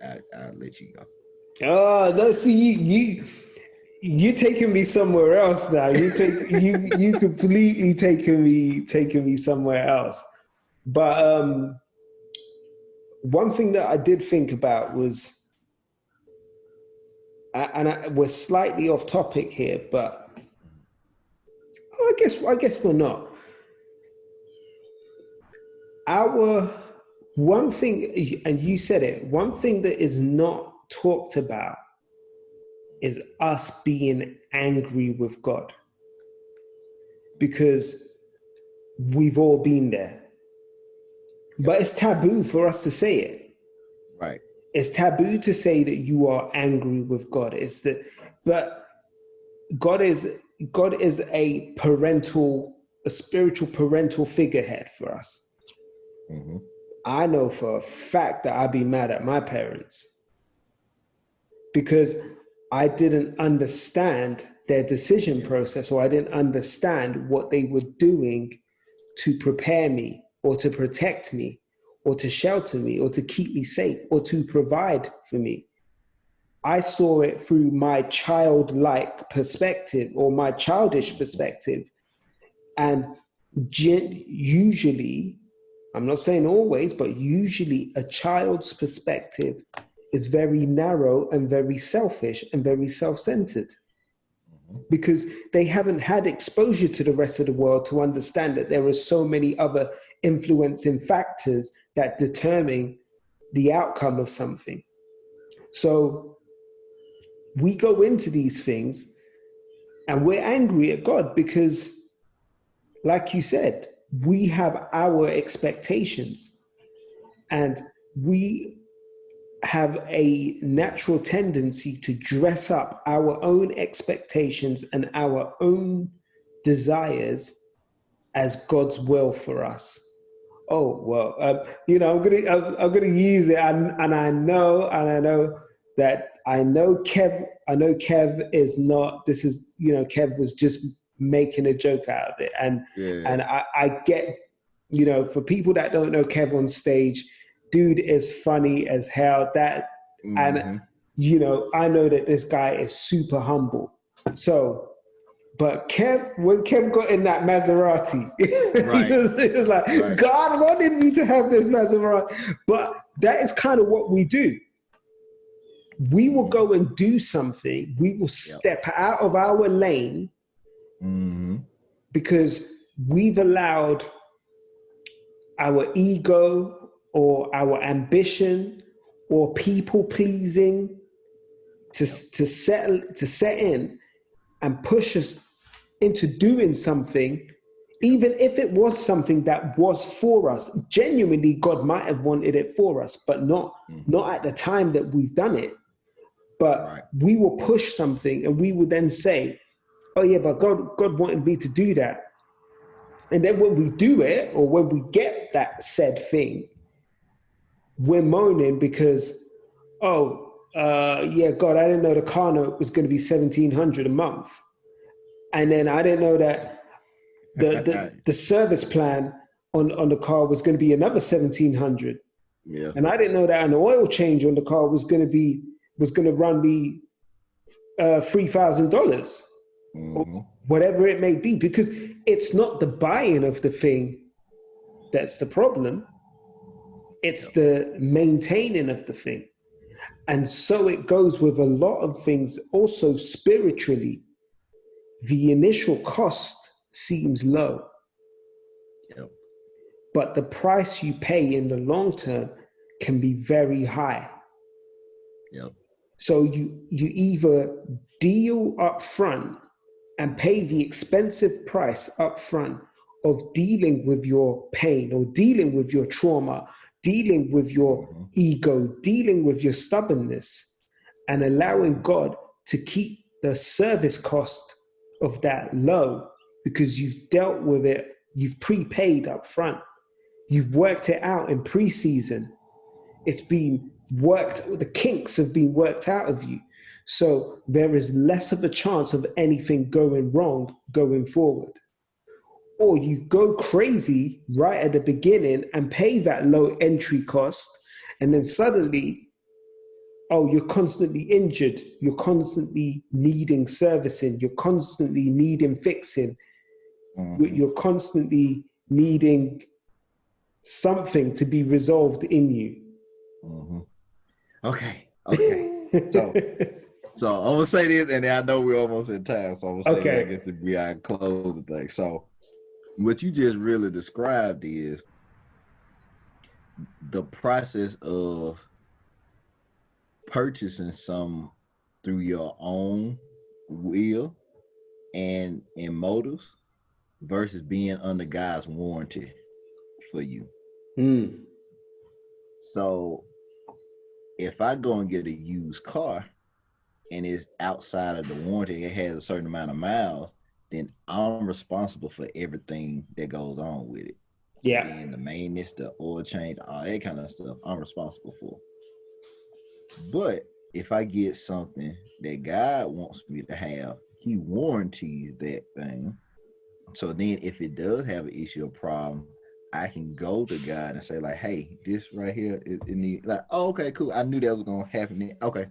I'll let you go. Oh, no, see, you taking me somewhere else now. You completely taking me somewhere else. But one thing that I did think about was, we're slightly off topic here, but I guess we're not. Our one thing, and you said it, one thing that is not talked about is us being angry with God, because we've all been there. But it's taboo for us to say it. Right. It's taboo to say that you are angry with God. But God is a spiritual parental figurehead for us. Mm-hmm. I know for a fact that I'd be mad at my parents because I didn't understand their decision process, or I didn't understand what they were doing to prepare me or to protect me or to shelter me or to keep me safe or to provide for me. I saw it through my childlike perspective or my childish perspective. And usually, I'm not saying always, but usually a child's perspective is very narrow and very selfish and very self-centered, because they haven't had exposure to the rest of the world to understand that there are so many other influencing factors that determine the outcome of something. So we go into these things and we're angry at God because, like you said, we have our expectations, and we have a natural tendency to dress up our own expectations and our own desires as God's will for us. Oh, well, I'm gonna use it, and I know that Kev is not. This is, Kev was just making a joke out of it, and I get, for people that don't know Kev on stage, dude is funny as hell. And I know that this guy is super humble. So, but when Kev got in that Maserati, right. it was like, right. God wanted me to have this Maserati. But that is kind of what we do. We will go and do something. We will step out of our lane because we've allowed our ego or our ambition or people pleasing to set in and push us into doing something, even if it was something that was for us. Genuinely, God might have wanted it for us, but not at the time that we've done it. But we will push something and we will then say, oh yeah, but God wanted me to do that. And then when we do it, or when we get that said thing, we're moaning because, God, I didn't know the car note was going to be $1,700 a month. And then I didn't know that the service plan on the car was going to be another $1,700. Yeah. And I didn't know that an oil change on the car was going to be was going to run me $3,000 or whatever it may be, because it's not the buying of the thing that's the problem. It's the maintaining of the thing. And so it goes with a lot of things. Also spiritually, the initial cost seems low, but the price you pay in the long term can be very high. So you either deal up front and pay the expensive price up front of dealing with your pain or dealing with your trauma, dealing with your ego, dealing with your stubbornness, and allowing God to keep the service cost of that low, because you've dealt with it, you've prepaid up front, you've worked it out in pre-season, it's been worked, the kinks have been worked out of you. So there is less of a chance of anything going wrong going forward. Or you go crazy right at the beginning and pay that low entry cost, and then suddenly, oh, you're constantly injured, you're constantly needing servicing, you're constantly needing fixing, you're constantly needing something to be resolved in you. Okay. So I'm gonna say this, and I know we're almost in time, so I'm gonna say that, I guess, if we close the thing. So what you just really described is the process of purchasing some through your own will and motives versus being under God's warranty for you. So if I go and get a used car and it's outside of the warranty, it has a certain amount of miles, then I'm responsible for everything that goes on with it. And the maintenance, the oil change, all that kind of stuff, I'm responsible for. But if I get something that God wants me to have, he warranties that thing. So then if it does have an issue or problem, I can go to God and say, like, hey, this right here, it needs, like, oh, okay, cool. I knew that was going to happen. Okay,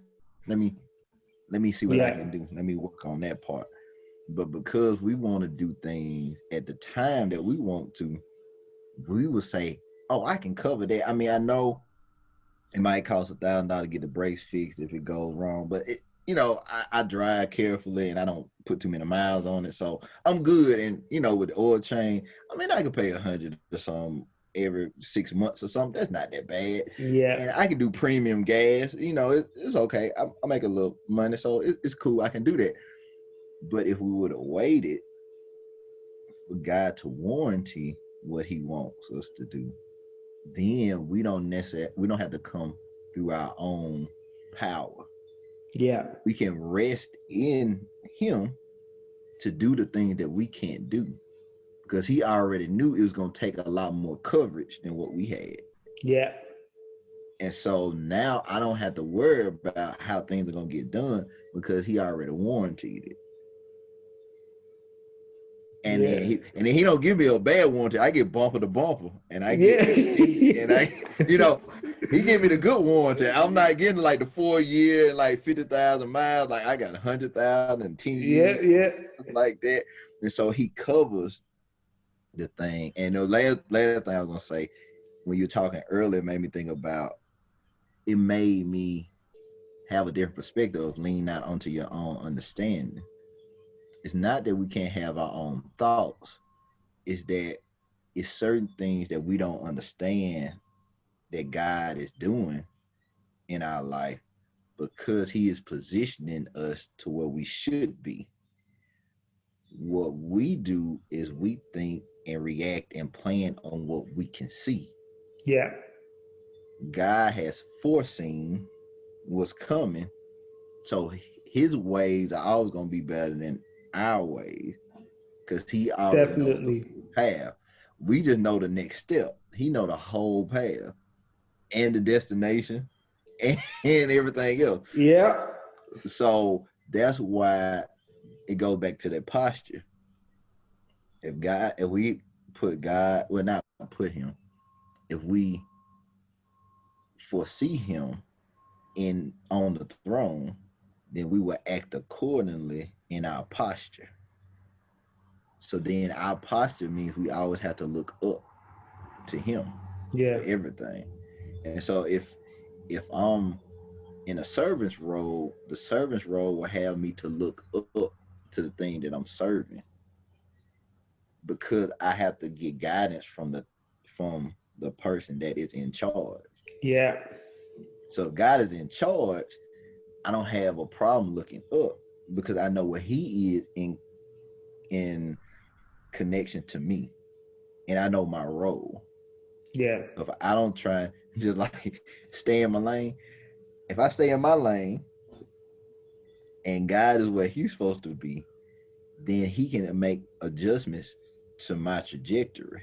let me see what I can do. Let me work on that part. But because we want to do things at the time that we want to, we will say, oh, I can cover that. I mean, I know it might cost $1,000 to get the brakes fixed if it goes wrong, but I drive carefully and I don't put too many miles on it, so I'm good. And with the oil change, I mean, I could pay $100 or something every 6 months or something. That's not that bad. And I can do premium gas. It's okay. I make a little money, so it's cool. I can do that. But if we would have waited for God to warranty what he wants us to do, then we don't have to come through our own power. We can rest in him to do the things that we can't do, because he already knew it was going to take a lot more coverage than what we had. And so now I don't have to worry about how things are going to get done, because he already warranted it. And then he don't give me a bad warranty. I get bumper to bumper, and I get and I, he give me the good warranty. I'm not getting like the 4 year and like 50,000 miles. Like I got 100,000 and 10 years, like that. And so he covers the thing. And the last thing I was gonna say, when you're talking earlier, made me think about, it made me have a different perspective of leaning out onto your own understanding. It's not that we can't have our own thoughts. It's that it's certain things that we don't understand that God is doing in our life, because he is positioning us to where we should be. What we do is we think and react and plan on what we can see. God has foreseen what's coming, so his ways are always going to be better than our ways, because he already knows the path. We just know the next step. He know the whole path and the destination and everything else. So that's why it goes back to that posture. If we put God, well, not put him, if we foresee him on the throne, then we will act accordingly in our posture. So then our posture means we always have to look up to him for everything. And so if I'm in a servant's role, the servant's role will have me to look up to the thing that I'm serving, because I have to get guidance from the person that is in charge. Yeah. So if God is in charge, I don't have a problem looking up, because I know where he is in connection to me, and I know my role. Yeah. If I don't try just like stay in my lane, if I stay in my lane and God is where he's supposed to be, then he can make adjustments to my trajectory.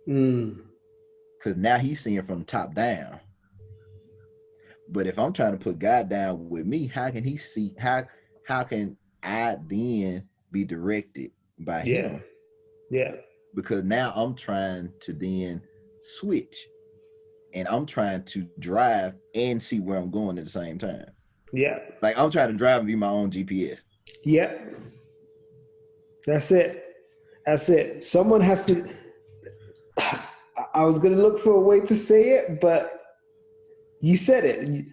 Because now he's seeing from top down. But if I'm trying to put God down with me, how can he see? How can I then be directed by him? Yeah. Because now I'm trying to then switch, and I'm trying to drive and see where I'm going at the same time. Yeah. Like I'm trying to drive and be my own GPS. Yeah. That's it. That's it. Someone has to. I was going to look for a way to say it, but you said it.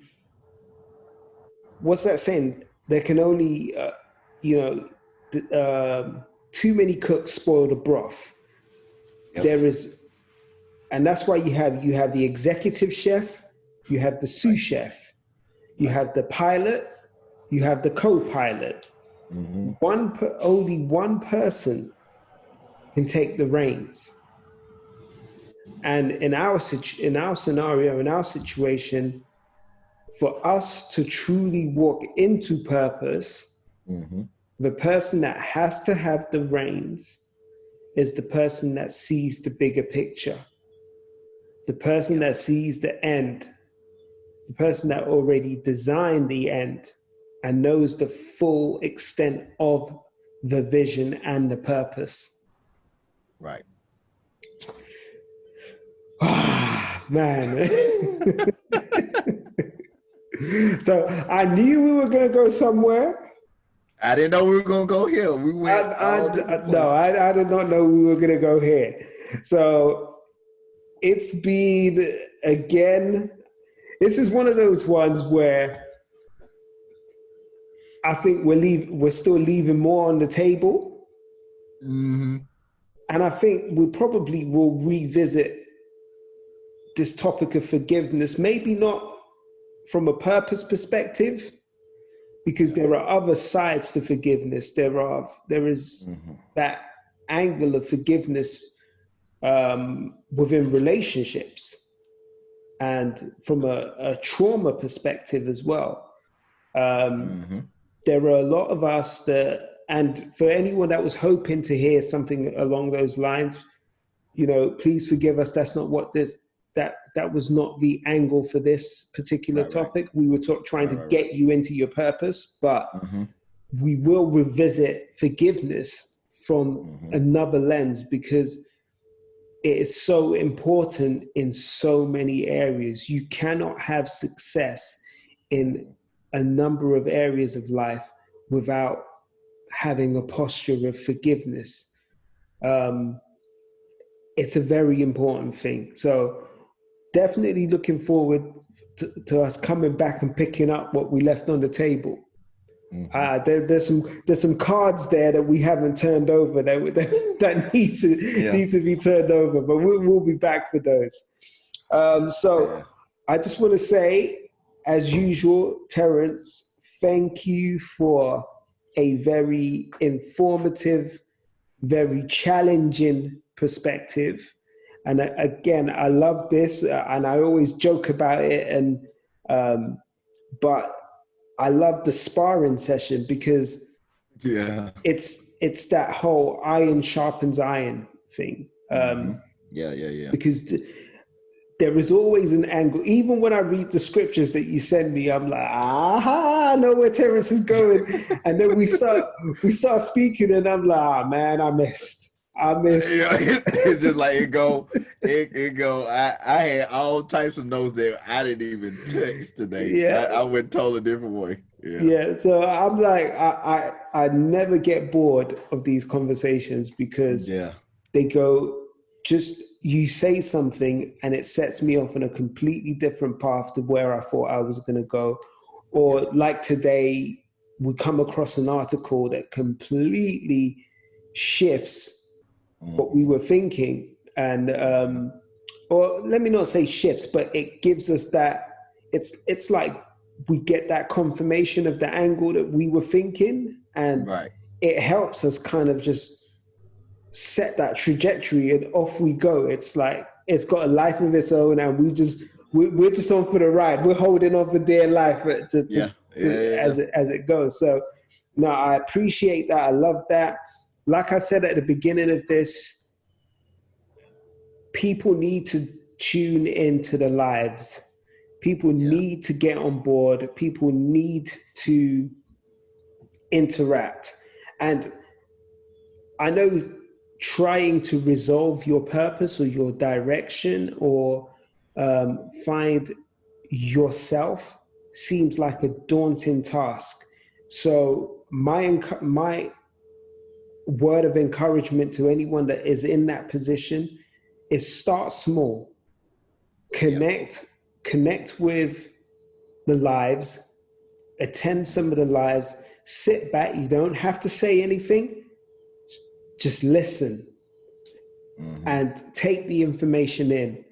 What's that saying? There can only, too many cooks spoil the broth. Yep. There is, and that's why you have the executive chef, you have the sous chef, you have the pilot, you have the co-pilot. Mm-hmm. Only one person can take the reins. And in our scenario, in our situation, for us to truly walk into purpose, mm-hmm. the person that has to have the reins is the person that sees the bigger picture, the person that sees the end, the person that already designed the end and knows the full extent of the vision and the purpose. Right. Man. So I knew we were going to go somewhere. I didn't know we were going to go here. We went. I did not know we were going to go here. So it's been, again, this is one of those ones where I think we're still leaving more on the table. Mm-hmm. And I think we probably will revisit this topic of forgiveness, maybe not from a purpose perspective, because there are other sides to forgiveness. There is mm-hmm. that angle of forgiveness within relationships, and from a trauma perspective as well. Mm-hmm. There are a lot of us that, and for anyone that was hoping to hear something along those lines, please forgive us. That's not what that was not the angle for this particular topic. Right. We were trying to get you into your purpose, but mm-hmm. we will revisit forgiveness from mm-hmm. another lens, because it is so important in so many areas. You cannot have success in a number of areas of life without having a posture of forgiveness. It's a very important thing. So definitely looking forward to us coming back and picking up what we left on the table. Mm-hmm. There's some cards there that we haven't turned over that need to be turned over, but we'll be back for those. I just want to say, as usual, Terrence, thank you for a very informative, very challenging perspective. And again, I love this, and I always joke about it. But I love the sparring session, because it's that whole iron sharpens iron thing. Because there is always an angle. Even when I read the scriptures that you send me, I'm like, I know where Terrence is going. And then we start speaking, and I'm like, man, I missed. I miss. Yeah, it's just like it go. I had all types of notes that I didn't even touch today. Yeah. I went totally different way. Yeah. Yeah, so I'm like, I never get bored of these conversations because Yeah. they go, just you say something and it sets me off on a completely different path to where I thought I was going to go. Or like today, we come across an article that completely shifts what we were thinking. And, or let me not say shifts, but it gives us that, it's like we get that confirmation of the angle that we were thinking, and Right. it helps us kind of just set that trajectory and off we go. It's like it's got a life of its own, and we're just on for the ride. We're holding on for dear life as it goes. So no, I appreciate that. I love that. Like I said at the beginning of this, people need to tune into the lives. People need to get on board. People need to interact. And I know trying to resolve your purpose or your direction or find yourself seems like a daunting task. So my word of encouragement to anyone that is in that position is start small. Connect with the lives, attend some of the lives, sit back. You don't have to say anything. Just listen and take the information in.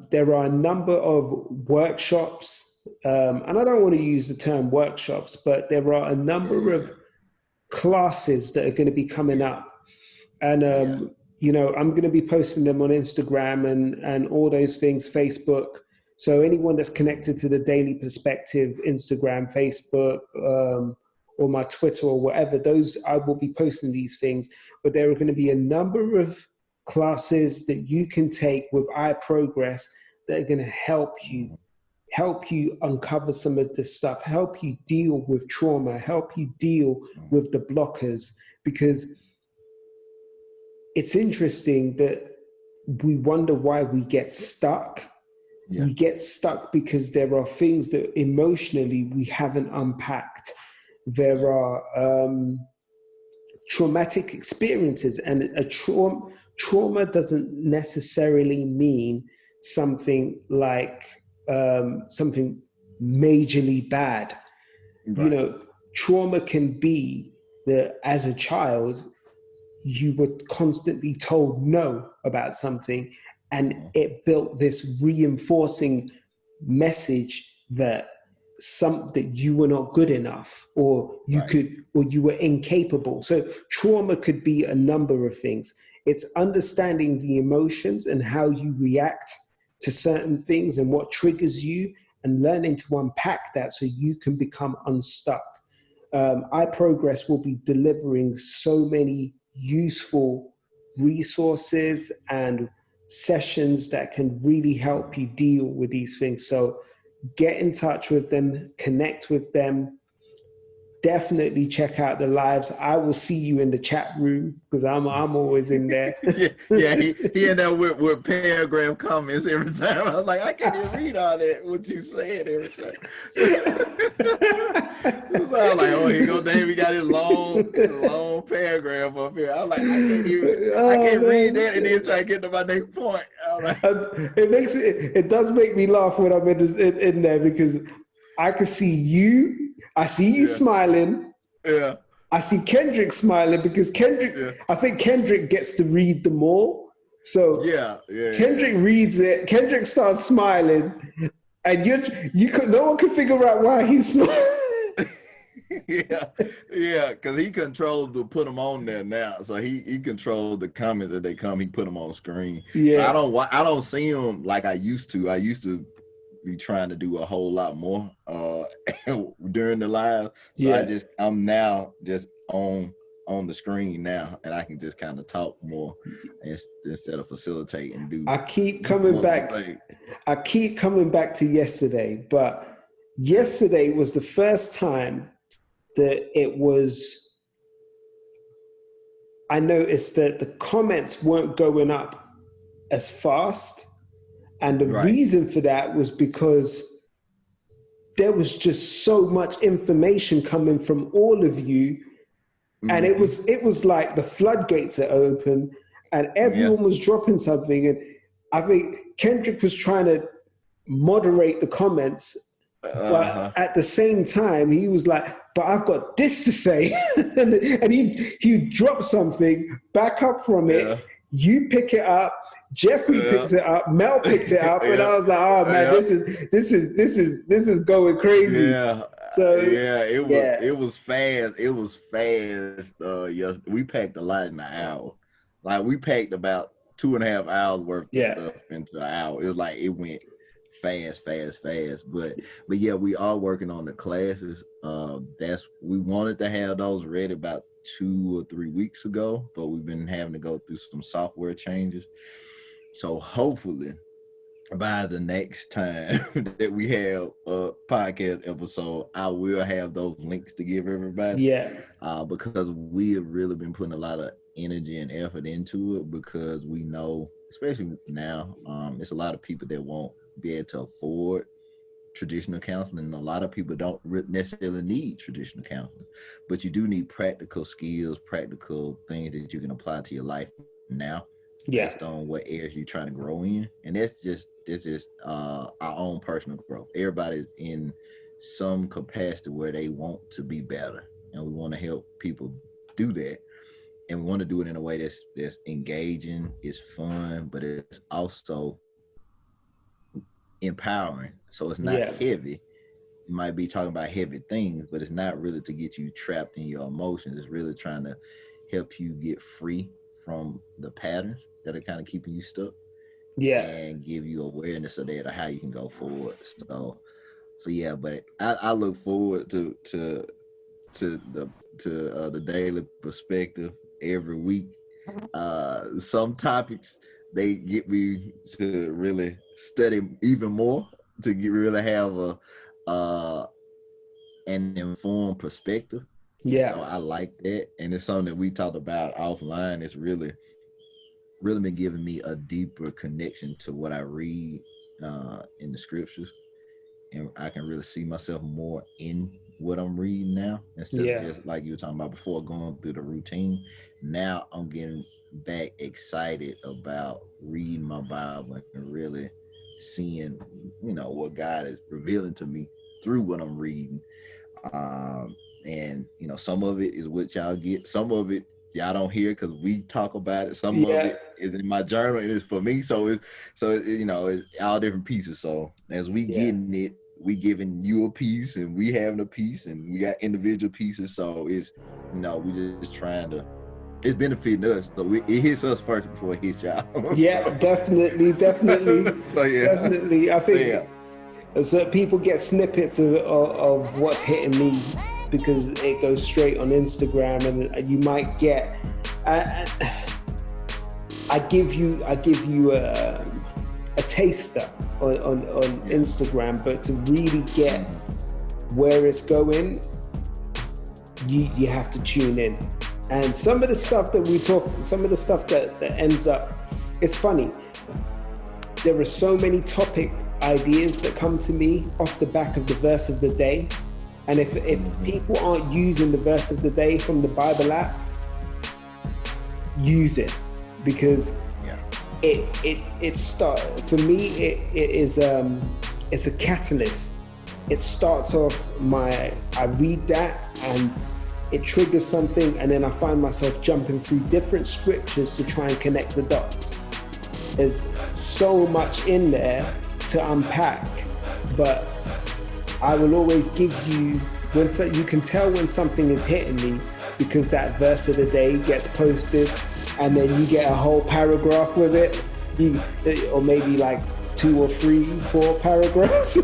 There are a number of workshops, and I don't want to use the term workshops, but there are a number of classes that are going to be coming up. And you know, I'm going to be posting them on Instagram and all those things, Facebook. So anyone that's connected to the Daley Perspective, Instagram, Facebook, or my Twitter or whatever, those I will be posting these things. But there are going to be a number of classes that you can take with iProgress that are going to help you uncover some of this stuff, help you deal with trauma, help you deal with the blockers, because it's interesting that we wonder why we get stuck. Yeah. We get stuck because there are things that emotionally we haven't unpacked. There are traumatic experiences, and a trauma doesn't necessarily mean something like something majorly bad. Right. You know, trauma can be that as a child, you were constantly told no about something, and it built this reinforcing message that you were not good enough, or you were incapable. So trauma could be a number of things. It's understanding the emotions and how you react to certain things and what triggers you, and learning to unpack that so you can become unstuck. iProgress will be delivering so many useful resources and sessions that can really help you deal with these things. So get in touch with them, connect with them. Definitely check out the lives. I will see you in the chat room because I'm always in there. He ended up with paragraph comments every time. I was like, I can't even read all that, what you said every time. So I was like, oh, here go Dave. He got his long paragraph up here. I was like, I can't read that and then try to get to my next point. Like, it does make me laugh when I'm in there, because I can see you. I see you smiling. Yeah. I see Kendrick smiling, because I think Kendrick gets to read them all. So Kendrick reads it. Kendrick starts smiling, and no one can figure out why he's smiling. Because he controls to put them on there now. So he controls the comments that they come. He put them on screen. Yeah. So I don't see them like I used to. I used to be trying to do a whole lot more during the live. So I'm now just on the screen now, and I can just kind of talk more instead of facilitate and do. I keep coming back to yesterday, but yesterday was the first time that I noticed that the comments weren't going up as fast. And the reason for that was because there was just so much information coming from all of you. And it was like the floodgates are open and everyone was dropping something. And I think Kendrick was trying to moderate the comments, but at the same time, he was like, but I've got this to say. and he dropped something, back up from it. You pick it up, Jeffrey picks it up, Mel picked it up, and I was like, "Oh man, this is going crazy." Yeah. So it was fast. It was fast. Yes, we packed a lot in an hour. Like we packed about 2.5 hours worth of stuff into an hour. It was like it went fast. But yeah, we are working on the classes. We wanted to have those ready about 2 or 3 weeks ago, but we've been having to go through some software changes. So hopefully by the next time that we have a podcast episode, I will have those links to give everybody. Because we have really been putting a lot of energy and effort into it, because we know, especially now, there's a lot of people that won't be able to afford traditional counseling. A lot of people don't necessarily need traditional counseling, but you do need practical skills, practical things that you can apply to your life now, based on what areas you're trying to grow in. And it's just our own personal growth. Everybody's in some capacity where they want to be better, and we want to help people do that. And we want to do it in a way that's engaging, it's fun, but it's also empowering. So it's not heavy. You might be talking about heavy things, but it's not really to get you trapped in your emotions. It's really trying to help you get free from the patterns that are kind of keeping you stuck. And give you awareness of that, of how you can go forward. So yeah, but I look forward to the Daley Perspective every week. Some topics, they get me to really study even more, to really have an informed perspective. So I like that, and it's something that we talked about offline. It's really been giving me a deeper connection to what I read in the scriptures, and I can really see myself more in what I'm reading now, instead of just like you were talking about before, going through the routine. Now I'm getting back excited about reading my Bible and really seeing, what God is revealing to me through what I'm reading. And some of it is what y'all get, some of it y'all don't hear because we talk about it. Some of it is in my journal and it's for me. So it's all different pieces. So as we getting it, we giving you a piece and we having a piece, and we got individual pieces. So it's, we just trying to, it's benefiting us. So it hits us first before it hits y'all. Definitely. So definitely. I think so people get snippets of what's hitting me, because it goes straight on Instagram, and you might get. I give you a taster on Instagram, but to really get where it's going, you have to tune in. And some of the stuff that we talk, some of the stuff that ends up, it's funny. There are so many topic ideas that come to me off the back of the verse of the day. And if people aren't using the verse of the day from the Bible app, use it, because it starts, for me, it's a catalyst. It starts off I read that and it triggers something, and then I find myself jumping through different scriptures to try and connect the dots. There's so much in there to unpack, but I will always give you, you can tell when something is hitting me, because that verse of the day gets posted, and then you get a whole paragraph with it, or maybe like 2 or 3, 4 paragraphs.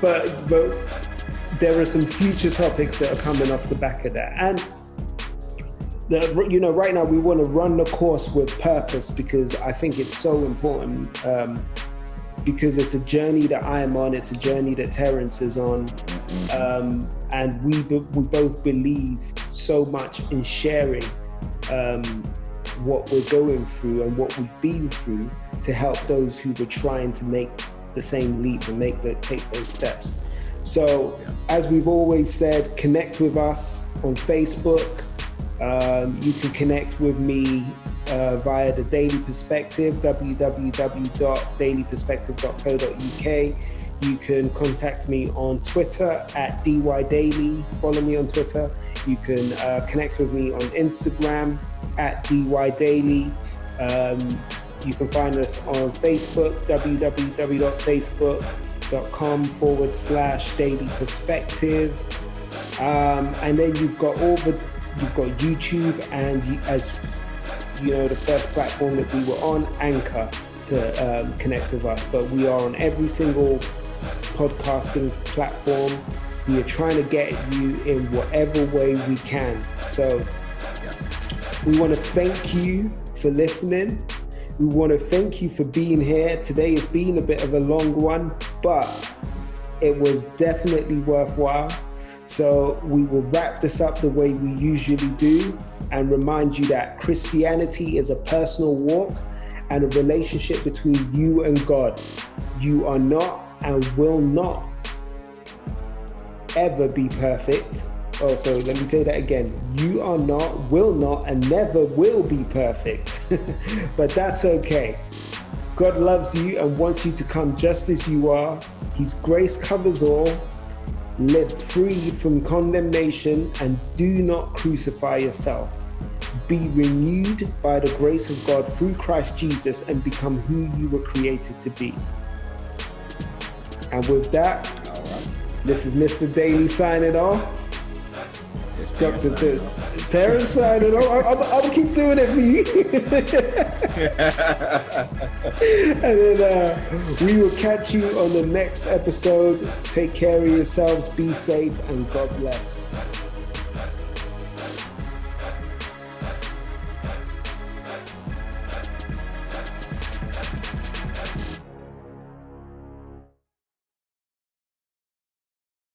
But there are some future topics that are coming off the back of that. And right now we want to run the course with purpose, because I think it's so important, because it's a journey that I am on, it's a journey that Terrence is on, and we both believe so much in sharing what we're going through and what we've been through to help those who were trying to make the same leap and take those steps. So as we've always said, connect with us on Facebook. You can connect with me via the Daley Perspective, www.daleyperspective.co.uk. You can contact me on Twitter at DYDaily. Follow me on Twitter. You can connect with me on Instagram at DYDaily. You can find us on Facebook, www.facebook.com/Daley Perspective. And then you've got YouTube, and as you know, the first platform that we were on, Anchor, to connect with us. But we are on every single podcasting platform. We are trying to get you in whatever way we can. So we want to thank you for listening. We want to thank you for being here. Today has been a bit of a long one, but it was definitely worthwhile. So we will wrap this up the way we usually do and remind you that Christianity is a personal walk and a relationship between you and God. You are not and will not ever be perfect. Oh, so let me say that again. You are not, will not, and never will be perfect. But that's okay. God loves you and wants you to come just as you are. His grace covers all. Live free from condemnation and do not crucify yourself. Be renewed by the grace of God through Christ Jesus and become who you were created to be. And with that, this is Mr. Daley signing off. Dr. Terrence signing off. I'll keep doing it for you. And then we will catch you on the next episode. Take care of yourselves, be safe, and God bless.